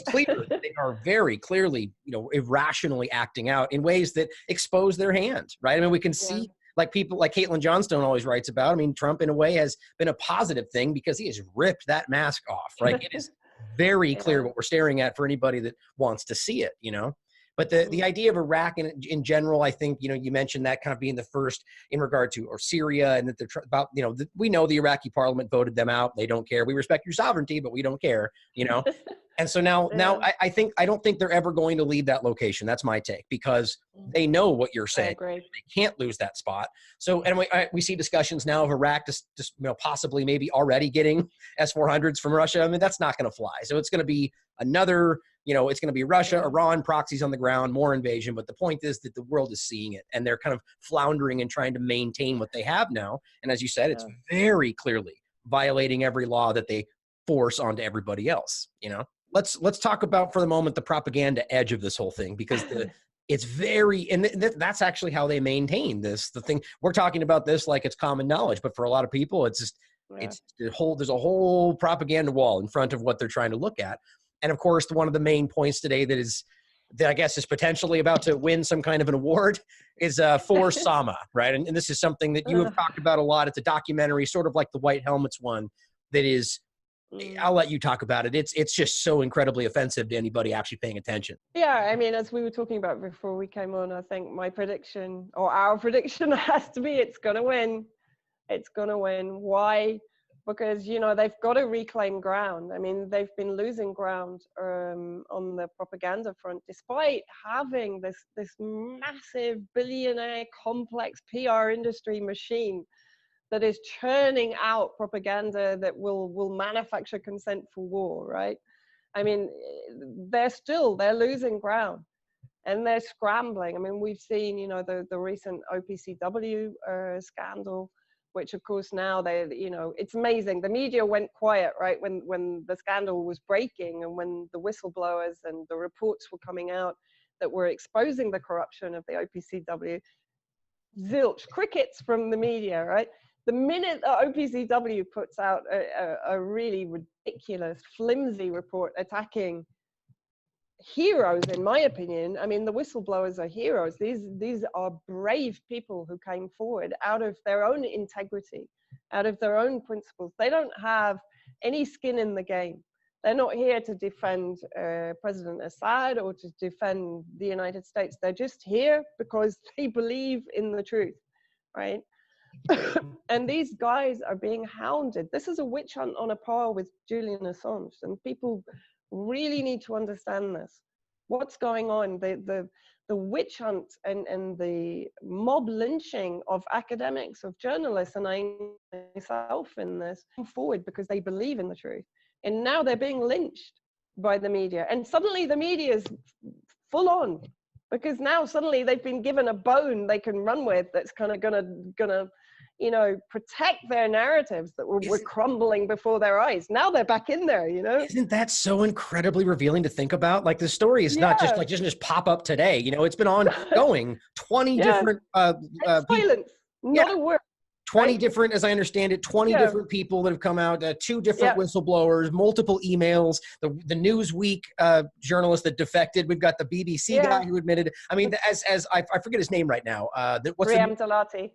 clear that they are very clearly, you know, irrationally acting out in ways that expose their hand, right? I mean, we can see, like, people like Caitlin Johnstone always writes about, I mean, Trump in a way has been a positive thing because he has ripped that mask off, right? It is very clear what we're staring at for anybody that wants to see it, you know? But the idea of Iraq in general, I think, you know, you mentioned that kind of being the first in regard to, or Syria, and that they're about, you know, we know the Iraqi parliament voted them out. They don't care. We respect your sovereignty, but we don't care, you know? And so now I don't think they're ever going to leave that location. That's my take, because they know what you're saying. They can't lose that spot. So, and we see discussions now of Iraq just you know, possibly maybe already getting S-400s from Russia. I mean, that's not going to fly. So it's going to be another, you know, it's going to be Russia, Iran, proxies on the ground, more invasion. But the point is that the world is seeing it, and they're kind of floundering and trying to maintain what they have now. And as you said, it's very clearly violating every law that they force onto everybody else, you know? Let's talk about for the moment the propaganda edge of this whole thing, because it's very, and that's actually how they maintain this. The thing, we're talking about this like it's common knowledge, but for a lot of people, it's just, it's there's a whole propaganda wall in front of what they're trying to look at. And of course, one of the main points today that I guess is potentially about to win some kind of an award is for Sama, right? And this is something that you have talked about a lot. It's a documentary, sort of like the White Helmets one, that is, I'll let you talk about it. It's just so incredibly offensive to anybody actually paying attention. Yeah, I mean, as we were talking about before we came on, I think my prediction, or our prediction, has to be it's going to win. It's going to win. Why? Because, you know, they've got to reclaim ground. I mean, they've been losing ground on the propaganda front, despite having this massive billionaire complex PR industry machine that is churning out propaganda that will manufacture consent for war, right? I mean, they're losing ground, and they're scrambling. I mean, we've seen, you know, the recent OPCW scandal, which of course now you know, it's amazing. The media went quiet, right, when the scandal was breaking, and when the whistleblowers and the reports were coming out that were exposing the corruption of the OPCW. Zilch, crickets from the media, right? The minute the OPCW puts out a really ridiculous, flimsy report attacking heroes, in my opinion, I mean, the whistleblowers are heroes. These are brave people who came forward out of their own integrity, out of their own principles. They don't have any skin in the game. They're not here to defend President Assad or to defend the United States. They're just here because they believe in the truth, right? And these guys are being hounded. This is a witch hunt on a par with Julian Assange, and people really need to understand this. What's going on? The witch hunt and the mob lynching of academics, of journalists, and I myself in this, come forward because they believe in the truth. And now they're being lynched by the media. And suddenly the media is full on, because now suddenly they've been given a bone they can run with that's kind of gonna you know, protect their narratives that were crumbling before their eyes. Now they're back in there, you know? Isn't that so incredibly revealing to think about? Like, the story is not just like, just pop up today. You know, it's been ongoing, 20 different silence, not a word. 20 different, as I understand it, 20 different people that have come out, 2 different whistleblowers, multiple emails, the Newsweek journalist that defected. We've got the BBC guy who admitted. I mean, as I forget his name right now. What's Riyam Dalati.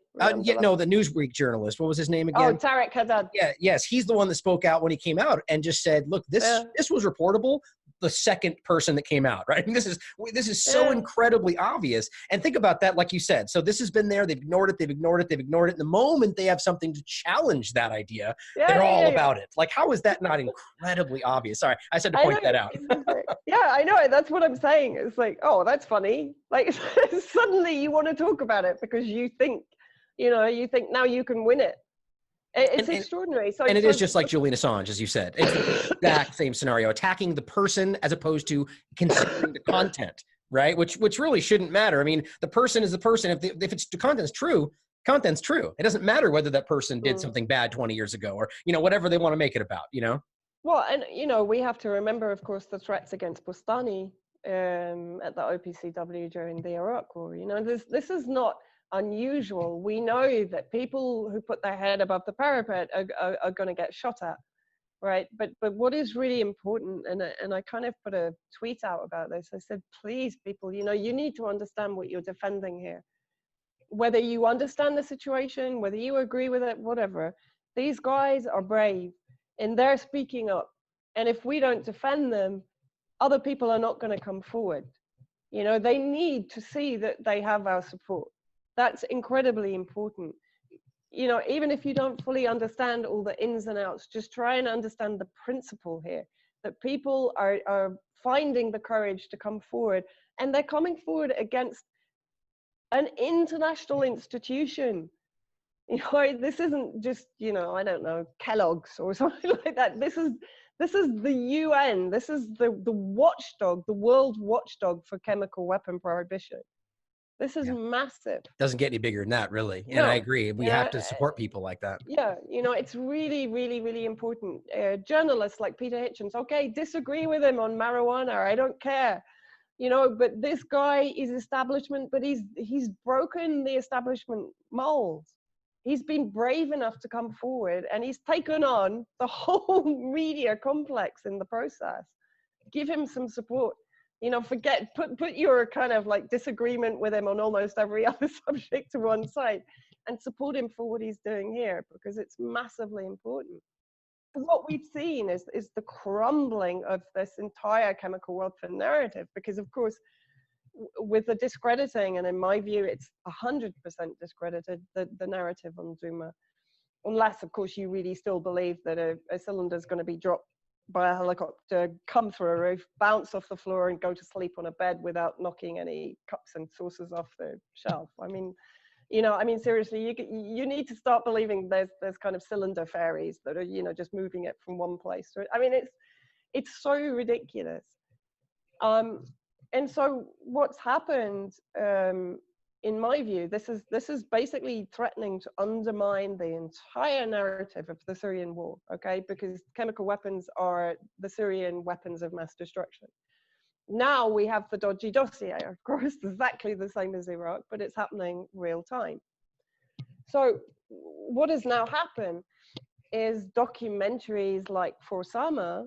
No, the Newsweek journalist. What was his name again? Oh, Tariq Haddad. Yeah, yes, he's the one that spoke out when he came out and just said, "Look, this was reportable." The second person that came out, right? I mean, this is so incredibly obvious. And think about that, like you said. So this has been there. They've ignored it. They've ignored it. They've ignored it. And the moment they have something to challenge that idea, they're all about it. Like, how is that not incredibly obvious? Sorry, I said to point that out. Yeah, I know it. That's what I'm saying. It's like, oh, that's funny. Like, suddenly you want to talk about it because you think now you can win it. It's extraordinary. And it is just like Julian Assange, as you said. It's the exact same scenario, attacking the person as opposed to considering the content, right? Which really shouldn't matter. I mean, the person is the person. If it's the content's true, content's true. It doesn't matter whether that person did something bad 20 years ago or, you know, whatever they want to make it about, you know? Well, and, you know, we have to remember, of course, the threats against Bustani at the OPCW during the Iraq War. You know, this is not unusual. We know that people who put their head above the parapet are going to get shot at, right? But what is really important, and I kind of put a tweet out about this. I said, please, people, you know, you need to understand what you're defending here. Whether you understand the situation, whether you agree with it, whatever, these guys are brave and they're speaking up. And if we don't defend them, other people are not going to come forward. You know, they need to see that they have our support. That's incredibly important. You know, even if you don't fully understand all the ins and outs, just try and understand the principle here, that people are finding the courage to come forward, and they're coming forward against an international institution. You know, this isn't just, you know, I don't know, Kellogg's or something like that. This is the UN. This is the watchdog, the world watchdog for chemical weapon prohibition. This is massive. Doesn't get any bigger than that, really. And I agree. We have to support people like that. Yeah, you know, it's really, really, really important. Journalists like Peter Hitchens, okay, disagree with him on marijuana. I don't care. You know, but this guy is establishment, but he's broken the establishment mold. He's been brave enough to come forward, and he's taken on the whole media complex in the process. Give him some support. You know, put your kind of like disagreement with him on almost every other subject to one side and support him for what he's doing here, because it's massively important. What we've seen is the crumbling of this entire chemical weapon narrative, because of course, with the discrediting, and in my view, it's 100% discredited, the narrative on Duma, unless of course you really still believe that a cylinder is going to be dropped by a helicopter, come through a roof, bounce off the floor and go to sleep on a bed without knocking any cups and saucers off the shelf. I mean, you know, I mean, seriously, you need to start believing there's kind of cylinder fairies that are, you know, just moving it from one place to it. I mean, it's so ridiculous. And so what's happened, in my view, this is basically threatening to undermine the entire narrative of the Syrian war, okay? Because chemical weapons are the Syrian weapons of mass destruction. Now we have the dodgy dossier, of course, exactly the same as Iraq, but it's happening real time. So what has now happened is documentaries like For Sama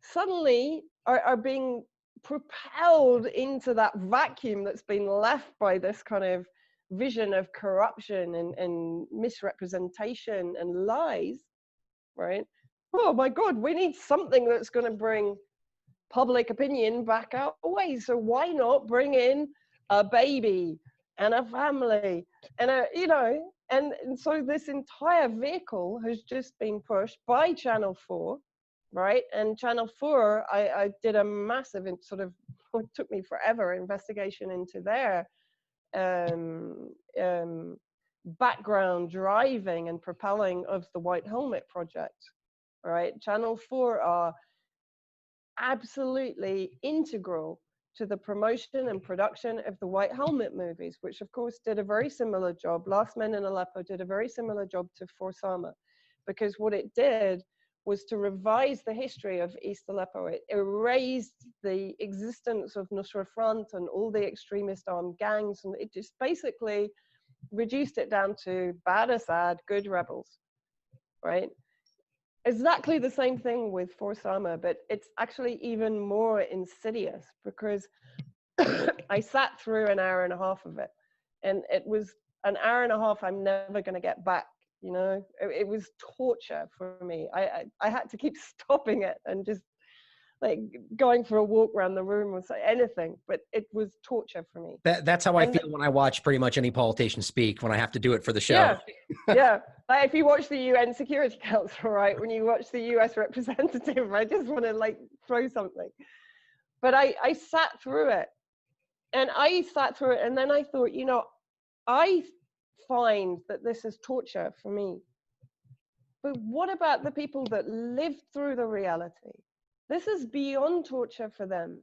suddenly are being propelled into that vacuum that's been left by this kind of vision of corruption and misrepresentation and lies, right? Oh my God, we need something that's going to bring public opinion back our way. So why not bring in a baby and a family and you know, and so this entire vehicle has just been pushed by Channel 4. Right, and Channel 4, I did a massive, sort of, it took me forever, investigation into their background driving and propelling of the White Helmet project. Right, Channel 4 are absolutely integral to the promotion and production of the White Helmet movies, which of course did a very similar job. Last Men in Aleppo did a very similar job to For Sama, because what it did was to revise the history of East Aleppo. It erased the existence of Nusra Front and all the extremist armed gangs, and it just basically reduced it down to bad Assad, good rebels, right? Exactly the same thing with For Sama, but it's actually even more insidious, because I sat through an hour and a half of it, and it was an hour and a half I'm never going to get back. You know, it was torture for me. I had to keep stopping it and just like going for a walk around the room or anything, but it was torture for me. That's how I feel when I watch pretty much any politician speak, when I have to do it for the show. Yeah, yeah. Like if you watch the UN Security Council, right, when you watch the US representative, I just want to like throw something. But I sat through it, and then I thought, you know, I find that this is torture for me. But what about the people that lived through the reality? This is beyond torture for them,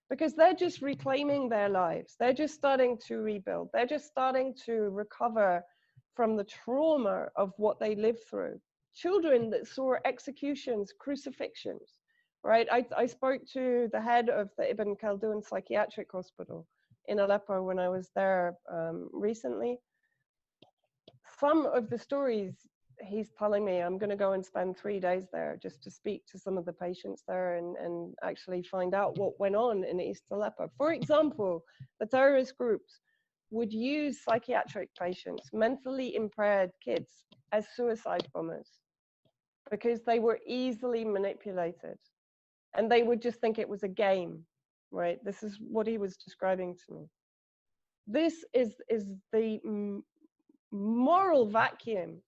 because they're just reclaiming their lives. They're just starting to rebuild. They're just starting to recover from the trauma of what they lived through. Children that saw executions, crucifixions, right? I spoke to the head of the Ibn Khaldun Psychiatric Hospital in Aleppo when I was there recently. Some of the stories he's telling me, I'm going to go and spend 3 days there just to speak to some of the patients there and actually find out what went on in East Aleppo. For example, the terrorist groups would use psychiatric patients, mentally impaired kids, as suicide bombers, because they were easily manipulated, and they would just think it was a game, right? This is what he was describing to me. This is the moral vacuum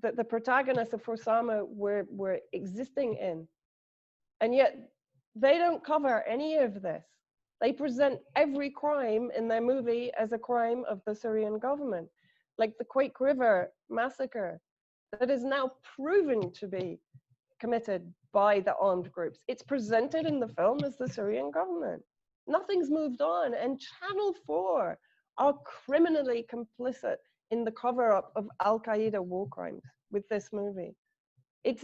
that the protagonists of For Sama were existing in. And yet they don't cover any of this. They present every crime in their movie as a crime of the Syrian government, like the Quake River massacre that is now proven to be committed by the armed groups. It's presented in the film as the Syrian government. Nothing's moved on, and Channel 4 are criminally complicit in the cover-up of Al-Qaeda war crimes with this movie. It's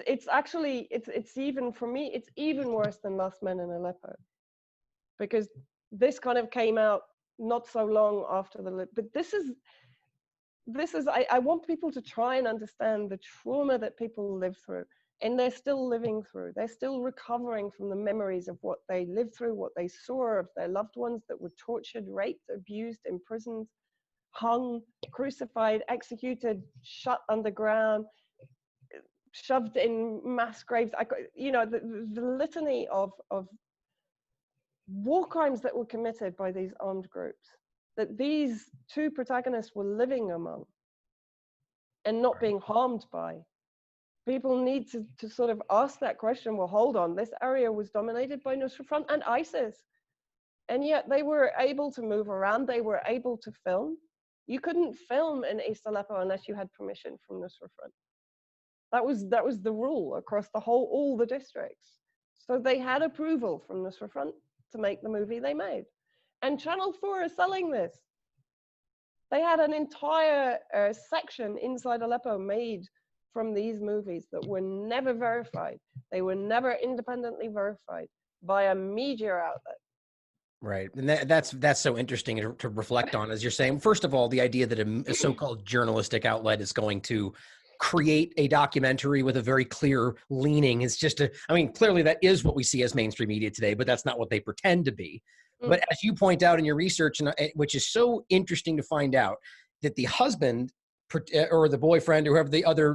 even, for me, it's even worse than Last Men in Aleppo, because this kind of came out not so long after but this is, I want people to try and understand the trauma that people live through, and they're still living through. They're still recovering from the memories of what they lived through, what they saw of their loved ones that were tortured, raped, abused, imprisoned, hung, crucified, executed, shut underground, shoved in mass graves. You know, the litany of war crimes that were committed by these armed groups, that these two protagonists were living among and not being harmed by. People need to sort of ask that question. Well, hold on, this area was dominated by Nusra Front and ISIS, and yet they were able to move around. They were able to film. You couldn't film in East Aleppo unless you had permission from Nusra Front. That was the rule across all the districts. So they had approval from Nusra Front to make the movie they made. And Channel 4 is selling this. They had an entire section inside Aleppo made from these movies that were never verified. They were never independently verified by a media outlet. Right. And that's so interesting to reflect on, as you're saying. First of all, the idea that a so-called journalistic outlet is going to create a documentary with a very clear leaning is just clearly that is what we see as mainstream media today, but that's not what they pretend to be. But as you point out in your research, and which is so interesting to find out, that the husband or the boyfriend, or whoever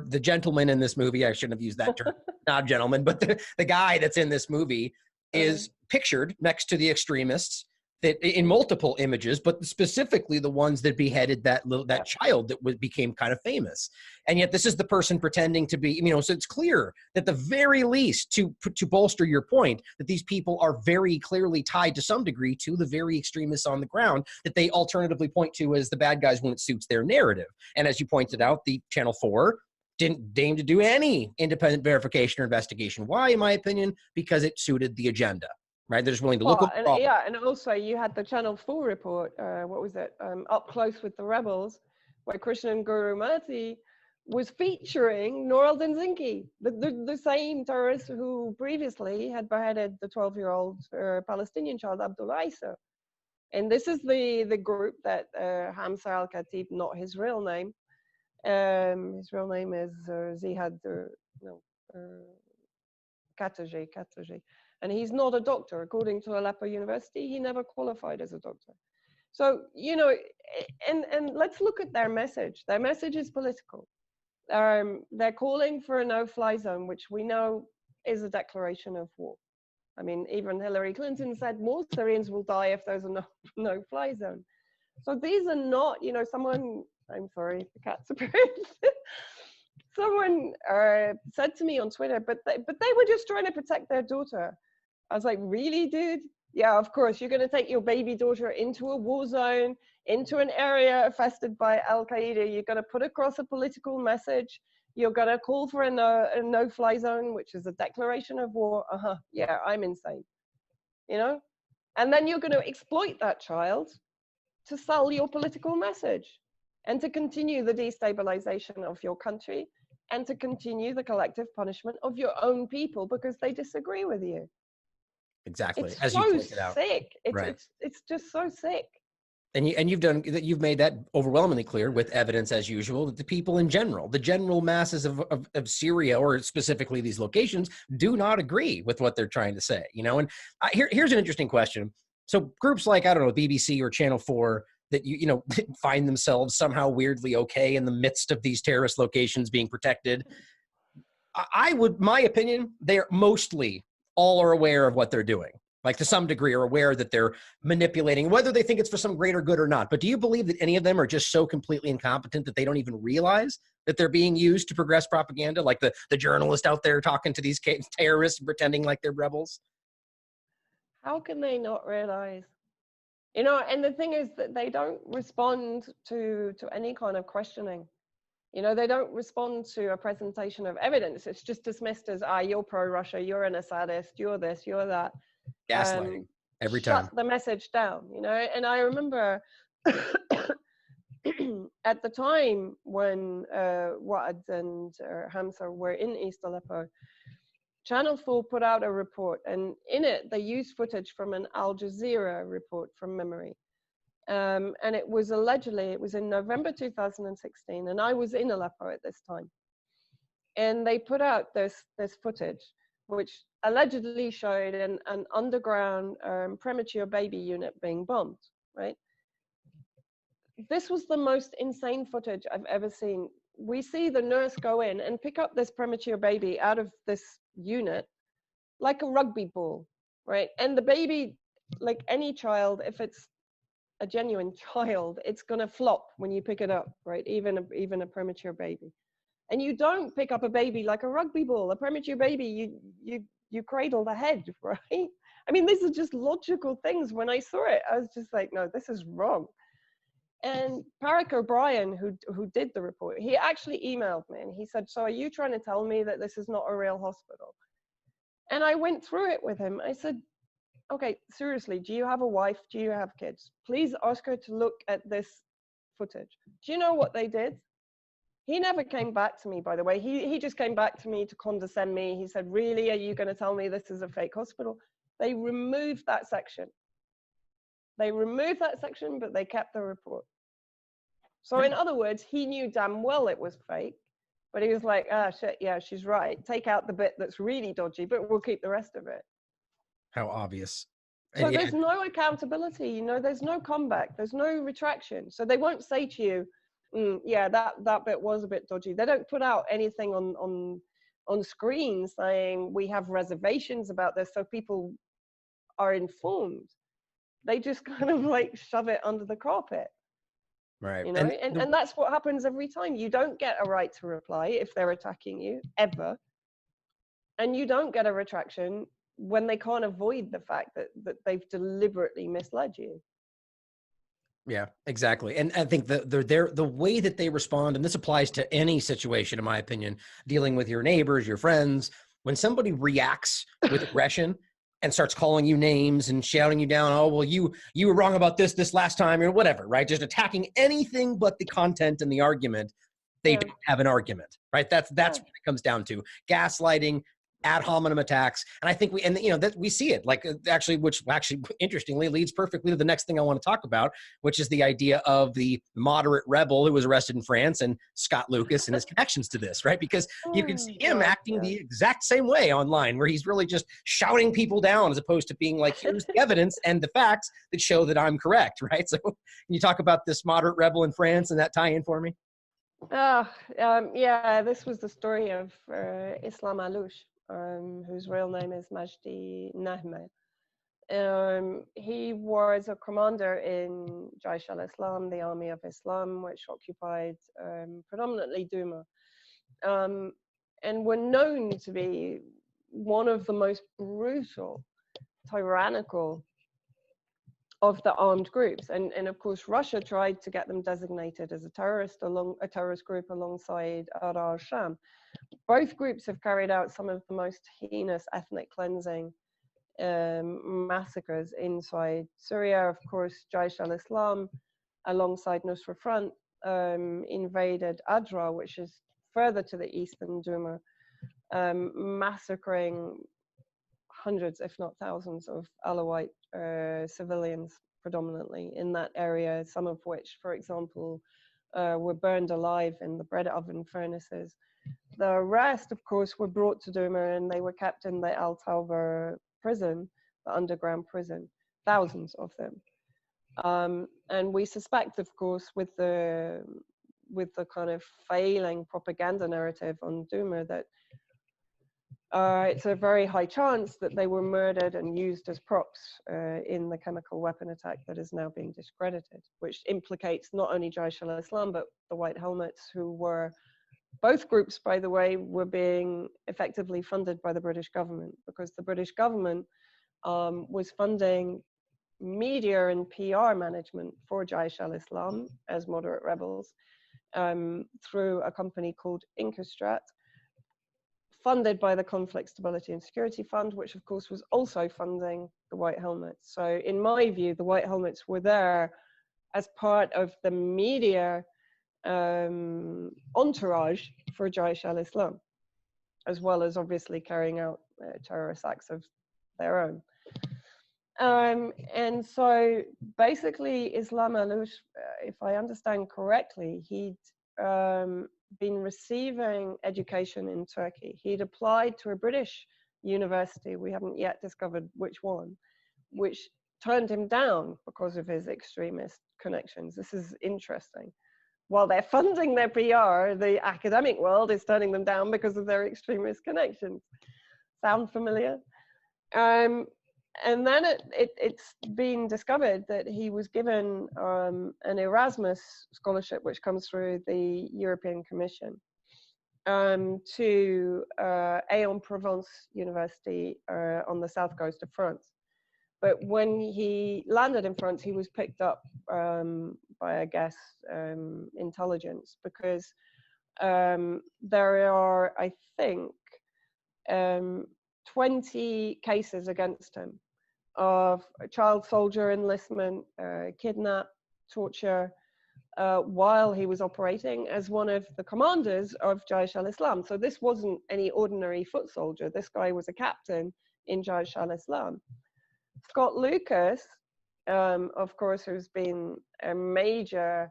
the gentleman in this movie, I shouldn't have used that term, not gentleman, but the guy that's in this movie is pictured next to the extremists that in multiple images, but specifically the ones that beheaded that child that became kind of famous. And yet this is the person pretending to be, so it's clear that the very least, to bolster your point, that these people are very clearly tied to some degree to the very extremists on the ground that they alternatively point to as the bad guys when it suits their narrative. And as you pointed out, the Channel 4 didn't deign to do any independent verification or investigation. Why, in my opinion? Because it suited the agenda, right? They're just willing to look Well, at the problem. yeah, and also you had the Channel 4 report, what was it, Up Close with the Rebels, where Krishnan Gurumati was featuring Noor al-Dinzinki, the same terrorist who previously had beheaded the 12-year-old Palestinian child, Abdullah Isa. And this is the group that Hamza al-Khatib, not his real name, his real name is Zihad, Kataji. And he's not a doctor. According to Aleppo University, he never qualified as a doctor. So, you know, and let's look at their message. Their message is political. They're calling for a no-fly zone, which we know is a declaration of war. I mean, even Hillary Clinton said more Syrians will die if there's a no-fly zone. So these are not, you know, someone, I'm sorry, the cat's appeared. Someone said to me on Twitter, but they were just trying to protect their daughter. I was like, really, dude? Yeah, of course. You're going to take your baby daughter into a war zone, into an area infested by Al-Qaeda. You're going to put across a political message. You're going to call for a no-fly zone, which is a declaration of war. Yeah, I'm insane. You know? And then you're going to exploit that child to sell your political message and to continue the destabilization of your country and to continue the collective punishment of your own people because they disagree with you. Exactly. It's as so you pointed out. sick. Right. It's just so sick. And you've made that overwhelmingly clear with evidence, as usual, that the people in general, the general masses of Syria, or specifically these locations, do not agree with what they're trying to say. You know, and here's an interesting question. So groups like, I don't know, BBC or Channel 4 that you know find themselves somehow weirdly okay in the midst of these terrorist locations being protected. My opinion, they're mostly all are aware of what they're doing. Like to some degree are aware that they're manipulating, whether they think it's for some greater good or not. But do you believe that any of them are just so completely incompetent that they don't even realize that they're being used to progress propaganda? Like the journalist out there talking to these terrorists and pretending like they're rebels? How can they not realize? You know, and the thing is that they don't respond to any kind of questioning. You know, they don't respond to a presentation of evidence. It's just dismissed as, you're pro-Russia, you're an Assadist, you're this, you're that. Gaslighting every time. Shut the message down, you know? And I remember at the time when Wa'ad and Hamza were in East Aleppo, Channel 4 put out a report, and in it, they used footage from an Al Jazeera report from memory. And it was in November 2016, and I was in Aleppo at this time. And they put out this footage, which allegedly showed an underground premature baby unit being bombed, right? This was the most insane footage I've ever seen. We see the nurse go in and pick up this premature baby out of this unit like a rugby ball, right? And the baby, like any child, if it's a genuine child, it's gonna flop when you pick it up, right? Even a premature baby. And you don't pick up a baby like a rugby ball. A premature baby, you cradle the head, right? I mean, these are just logical things. When I saw it, I was just like, no, this is wrong. And Parrick O'Brien, who did the report, he actually emailed me and he said, so are you trying to tell me that this is not a real hospital? And I went through it with him. I said, okay, seriously, do you have a wife? Do you have kids? Please ask her to look at this footage. Do you know what they did? He never came back to me, by the way. He just came back to me to condescend me. He said, really, are you going to tell me this is a fake hospital? They removed that section. They removed that section, but they kept the report. So in other words, he knew damn well it was fake, but he was like, shit, yeah, she's right. Take out the bit that's really dodgy, but we'll keep the rest of it. How obvious. So there's no accountability, you know, there's no comeback, there's no retraction. So they won't say to you, yeah, that bit was a bit dodgy. They don't put out anything on screen saying we have reservations about this so people are informed. They just kind of like shove it under the carpet. Right. You know, and that's what happens every time. You don't get a right to reply if they're attacking you, ever. And you don't get a retraction when they can't avoid the fact that they've deliberately misled you. Yeah, exactly. And I think the way that they respond, and this applies to any situation, in my opinion, dealing with your neighbors, your friends, when somebody reacts with aggression, and starts calling you names and shouting you down. Oh, well, you were wrong about this last time, or whatever, right? Just attacking anything but the content and the argument. They don't have an argument, right? That's what it comes down to. Gaslighting, ad hominem attacks. And I think that we see it, like, which interestingly leads perfectly to the next thing I want to talk about, which is the idea of the moderate rebel who was arrested in France and Scott Lucas and his connections to this, right? Because you can see him acting the exact same way online, where he's really just shouting people down as opposed to being like, here's the evidence and the facts that show that I'm correct, right? So can you talk about this moderate rebel in France and that tie-in for me? This was the story of Islam Alouche, whose real name is Majdi Nahme. He was a commander in Jaish al-Islam, the Army of Islam, which occupied predominantly Douma, and were known to be one of the most brutal, tyrannical of the armed groups. And of course, Russia tried to get them designated as a terrorist group alongside al-Sham. Both groups have carried out some of the most heinous ethnic cleansing massacres inside Syria. Of course, Jaish al-Islam, alongside Nusra Front, invaded Adra, which is further to the east than Douma, massacring hundreds, if not thousands, of Alawite civilians predominantly in that area, some of which, for example, were burned alive in the bread oven furnaces. The rest, of course, were brought to Douma and they were kept in the Al Tauba prison, the underground prison, thousands of them. And we suspect, of course, with the kind of failing propaganda narrative on Douma, that it's a very high chance that they were murdered and used as props in the chemical weapon attack that is now being discredited, which implicates not only Jaish al-Islam, but the White Helmets, who were, both groups, by the way, were being effectively funded by the British government, because the British government was funding media and PR management for Jaish al-Islam as moderate rebels through a company called Incastrat, funded by the Conflict Stability and Security Fund, which of course was also funding the White Helmets. So in my view, the White Helmets were there as part of the media entourage for Jaish al-Islam, as well as obviously carrying out terrorist acts of their own. And so basically Islam Alouche, if I understand correctly, he'd been receiving education in Turkey. He'd applied to a British university, we haven't yet discovered which one, which turned him down because of his extremist connections. This is interesting. While they're funding their PR, the academic world is turning them down because of their extremist connections. Sound familiar? And then it's been discovered that he was given an Erasmus scholarship, which comes through the European Commission, to Aix-en-Provence University on the south coast of France. But when he landed in France, he was picked up by, I guess, intelligence, because there are, I think, 20 cases against him of child soldier enlistment, kidnap, torture, while he was operating as one of the commanders of Jaish al-Islam. So this wasn't any ordinary foot soldier. This guy was a captain in Jaish al-Islam. Scott Lucas, of course, who's been a major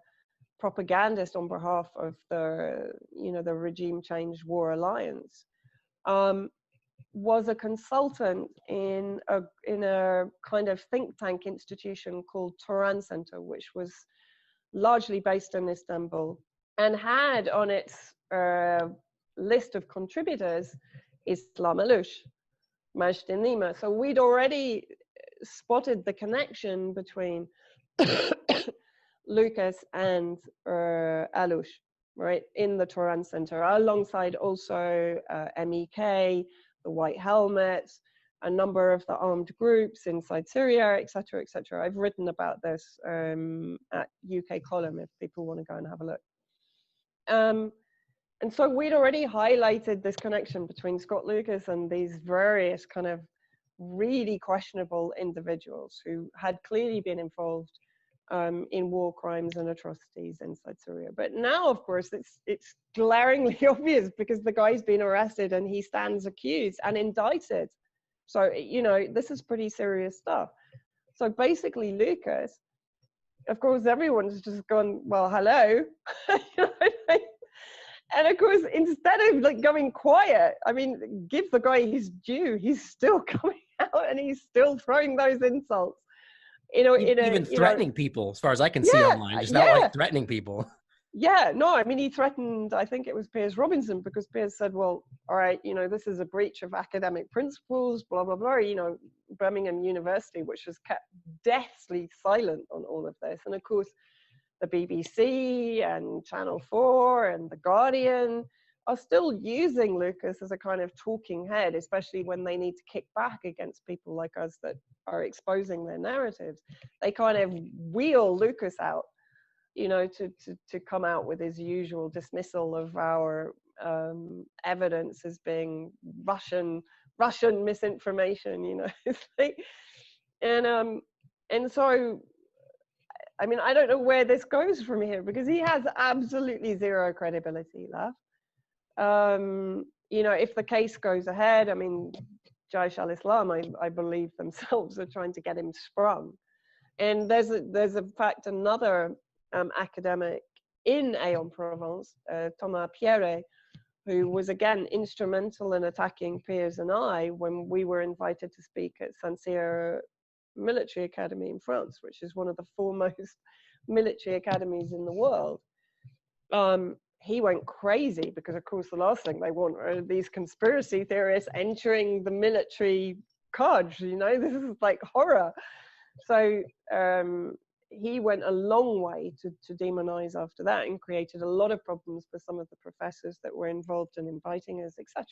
propagandist on behalf of the regime change war alliance, was a consultant in a kind of think tank institution called Turan Center, which was largely based in Istanbul, and had on its list of contributors Islam Alouche, Majdi Nahme. So we'd already spotted the connection between Lucas and Alouche, right, in the Turan Center, alongside also MEK, the White Helmets, a number of the armed groups inside Syria, etc., etc. I've written about this at UK Column if people want to go and have a look. And so we'd already highlighted this connection between Scott Lucas and these various kind of really questionable individuals who had clearly been involved in war crimes and atrocities inside Syria. But now, of course, it's glaringly obvious because the guy's been arrested and he stands accused and indicted. So, you know, this is pretty serious stuff. So basically, Lucas, of course, everyone's just gone, well, hello. And of course, instead of like going quiet, I mean, give the guy his due. He's still coming out and he's still throwing those insults. You know, even threatening people, as far as I can see online, just outright threatening people. Yeah, no, I mean, he threatened, I think it was Piers Robinson, because Piers said, well, all right, you know, this is a breach of academic principles, blah, blah, blah. You know, Birmingham University, which has kept deathly silent on all of this. And of course, the BBC and Channel 4 and The Guardian are still using Lucas as a kind of talking head, especially when they need to kick back against people like us that are exposing their narratives. They kind of wheel Lucas out, you know, to come out with his usual dismissal of our evidence as being Russian misinformation, you know. It's like, and so, I mean, I don't know where this goes from here, because he has absolutely zero credibility left. You know, if the case goes ahead, I mean, Jaish al-Islam, I believe themselves are trying to get him sprung. And there's in fact another academic in Aix-en-Provence, Thomas Pierre, who was again instrumental in attacking Piers and I when we were invited to speak at Saint-Cyr Military Academy in France, which is one of the foremost military academies in the world. He went crazy because, of course, the last thing they want are these conspiracy theorists entering the military cadre. You know, this is like horror. So he went a long way to demonize after that, and created a lot of problems for some of the professors that were involved in inviting us, etc.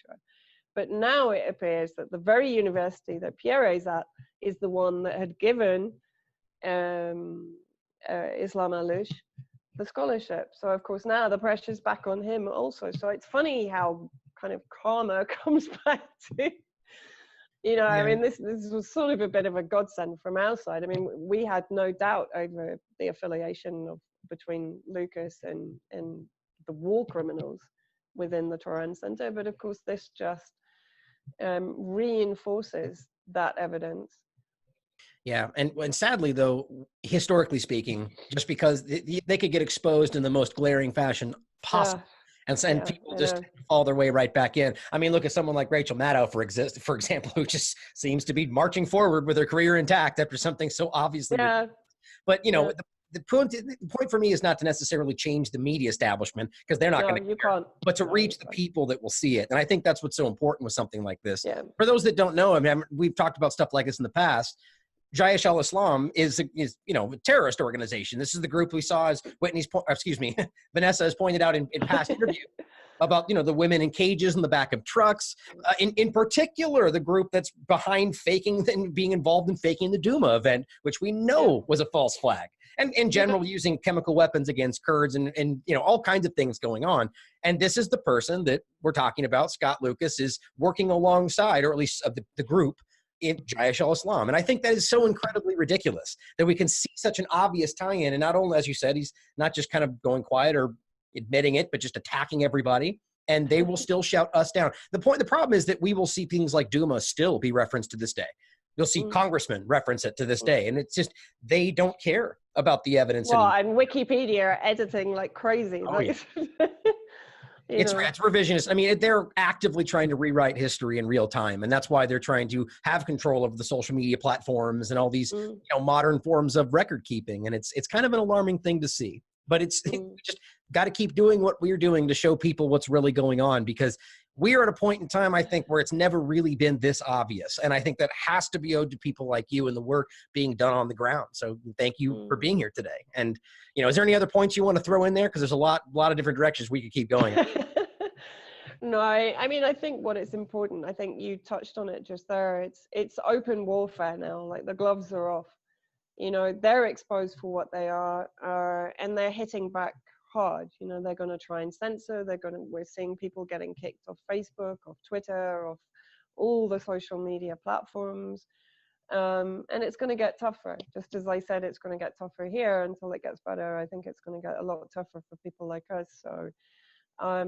But now it appears that the very university that Pierre is at is the one that had given Islam Alouche the scholarship. So of course now the pressure's back on him also. So it's funny how kind of karma comes back to, you know, I mean, this was sort of a bit of a godsend from our side. I mean, we had no doubt over the affiliation between Lucas and the war criminals within the Turan Center, but of course this just reinforces that evidence. Yeah, and sadly, though, historically speaking, just because they could get exposed in the most glaring fashion possible, and people just fall their way right back in. I mean, look at someone like Rachel Maddow, for example, who just seems to be marching forward with her career intact after something so obviously. But you know, the point for me is not to necessarily change the media establishment, because they're not going to care, but to reach the people that will see it. And I think that's what's so important with something like this. For those that don't know, I mean, we've talked about stuff like this in the past. Jaish al-Islam is you know, a terrorist organization. This is the group we saw, as Vanessa has pointed out in past interviews about, you know, the women in cages in the back of trucks. In particular, the group that's behind faking and being involved in faking the Duma event, which we know was a false flag. And in general, using chemical weapons against Kurds and you know, all kinds of things going on. And this is the person that we're talking about, Scott Lucas, is working alongside, or at least of the group, in Jaish al-Islam. And I think that is so incredibly ridiculous that we can see such an obvious tie-in. And not only, as you said, he's not just kind of going quiet or admitting it, but just attacking everybody. And they will still shout us down. The problem is that we will see things like Duma still be referenced to this day. You'll see congressmen reference it to this day. And it's just, they don't care about the evidence. Well, and Wikipedia editing like crazy. It's revisionist. I mean, they're actively trying to rewrite history in real time, and that's why they're trying to have control of the social media platforms and all these you know, modern forms of record keeping. And it's kind of an alarming thing to see. But it's we just got to keep doing what we're doing to show people what's really going on, because we are at a point in time, I think, where it's never really been this obvious. And I think that has to be owed to people like you and the work being done on the ground. So thank you for being here today. And, you know, is there any other points you want to throw in there? Because there's a lot of different directions we could keep going. No, I mean, I think what is important, I think you touched on it just there. It's open warfare now. Like, the gloves are off. You know, they're exposed for what they are, and they're hitting back hard. You know, they're going to try and censor. We're seeing people getting kicked off Facebook, off Twitter, off all the social media platforms. And it's going to get tougher. Just as I said, it's going to get tougher here until it gets better. I think it's going to get a lot tougher for people like us. So,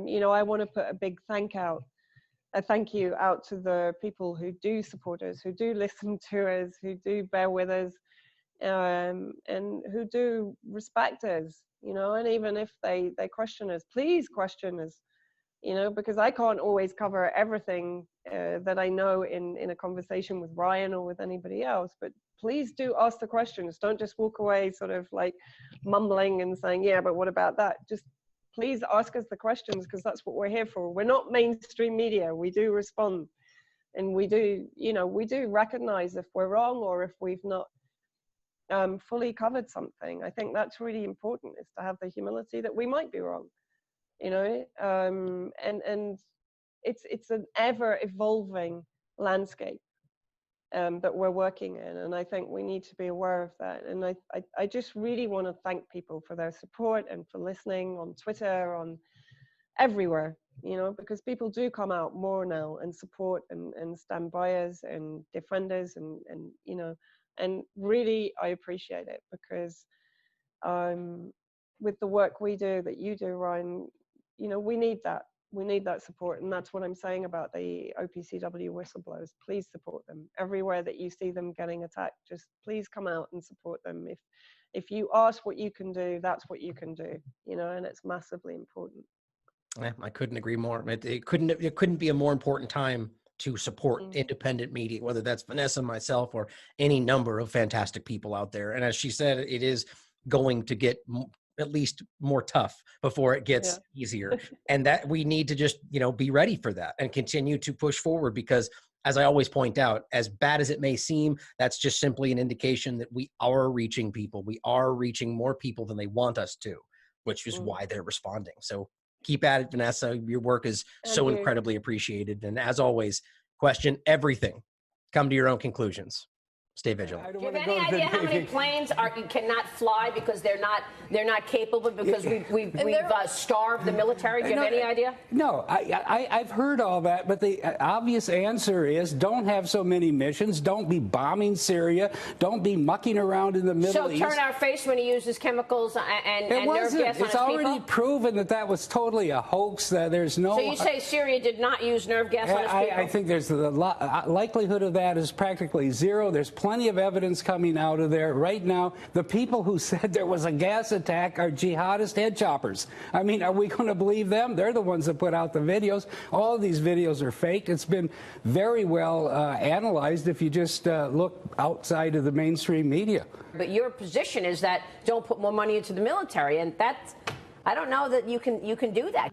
you know, I want to put a big thank you out to the people who do support us, who do listen to us, who do bear with us, and who do respect us, you know, and even if they question us, please question us, you know, because I can't always cover everything that I know in a conversation with Ryan or with anybody else, but please do ask the questions. Don't just walk away sort of like mumbling and saying, yeah, but what about that? Just please ask us the questions, because that's what we're here for. We're not mainstream media. We do respond, and we do, you know, we do recognize if we're wrong or if we've not fully covered something. I think that's really important, is to have the humility that we might be wrong, you know, and it's an ever evolving landscape that we're working in, and I think we need to be aware of that. And I just really want to thank people for their support and for listening on Twitter, on everywhere, you know, because people do come out more now and support and stand by us and defend us, and you know, and really I appreciate it, because with the work we do, that you do, Ryan, you know, we need that support. And that's what I'm saying about the OPCW whistleblowers. Please support them everywhere that you see them getting attacked. Just please come out and support them. If you ask what you can do, that's what you can do, you know, and it's massively important. Yeah, I couldn't agree more. It couldn't be a more important time to support independent media, whether that's Vanessa, myself, or any number of fantastic people out there. And as she said, it is going to get at least more tough before it gets easier. And that we need to just, you know, be ready for that and continue to push forward, because as I always point out, as bad as it may seem, that's just simply an indication that we are reaching people. We are reaching more people than they want us to, which is why they're responding. So keep at it, Vanessa. Your work is so incredibly appreciated. And as always, question everything. Come to your own conclusions. Stay vigilant. Do you have any idea how many planes cannot fly because they're not capable, because we've starved the military? Do you have any idea? No, I've heard all that, but the obvious answer is don't have so many missions, don't be bombing Syria, don't be mucking around in the Middle East. So turn our face when he uses chemicals and nerve gas on his people? It's already proven that was totally a hoax. There's no. So you say Syria did not use nerve gas on his people? I think there's the likelihood of that is practically zero. There's plenty of evidence coming out of there right now. The people who said there was a gas attack are jihadist head choppers. I mean, are we going to believe them? They're the ones that put out the videos. All of these videos are fake. It's been very well analyzed if you just look outside of the mainstream media. But your position is that don't put more money into the military, and that's, I don't know that you can do that.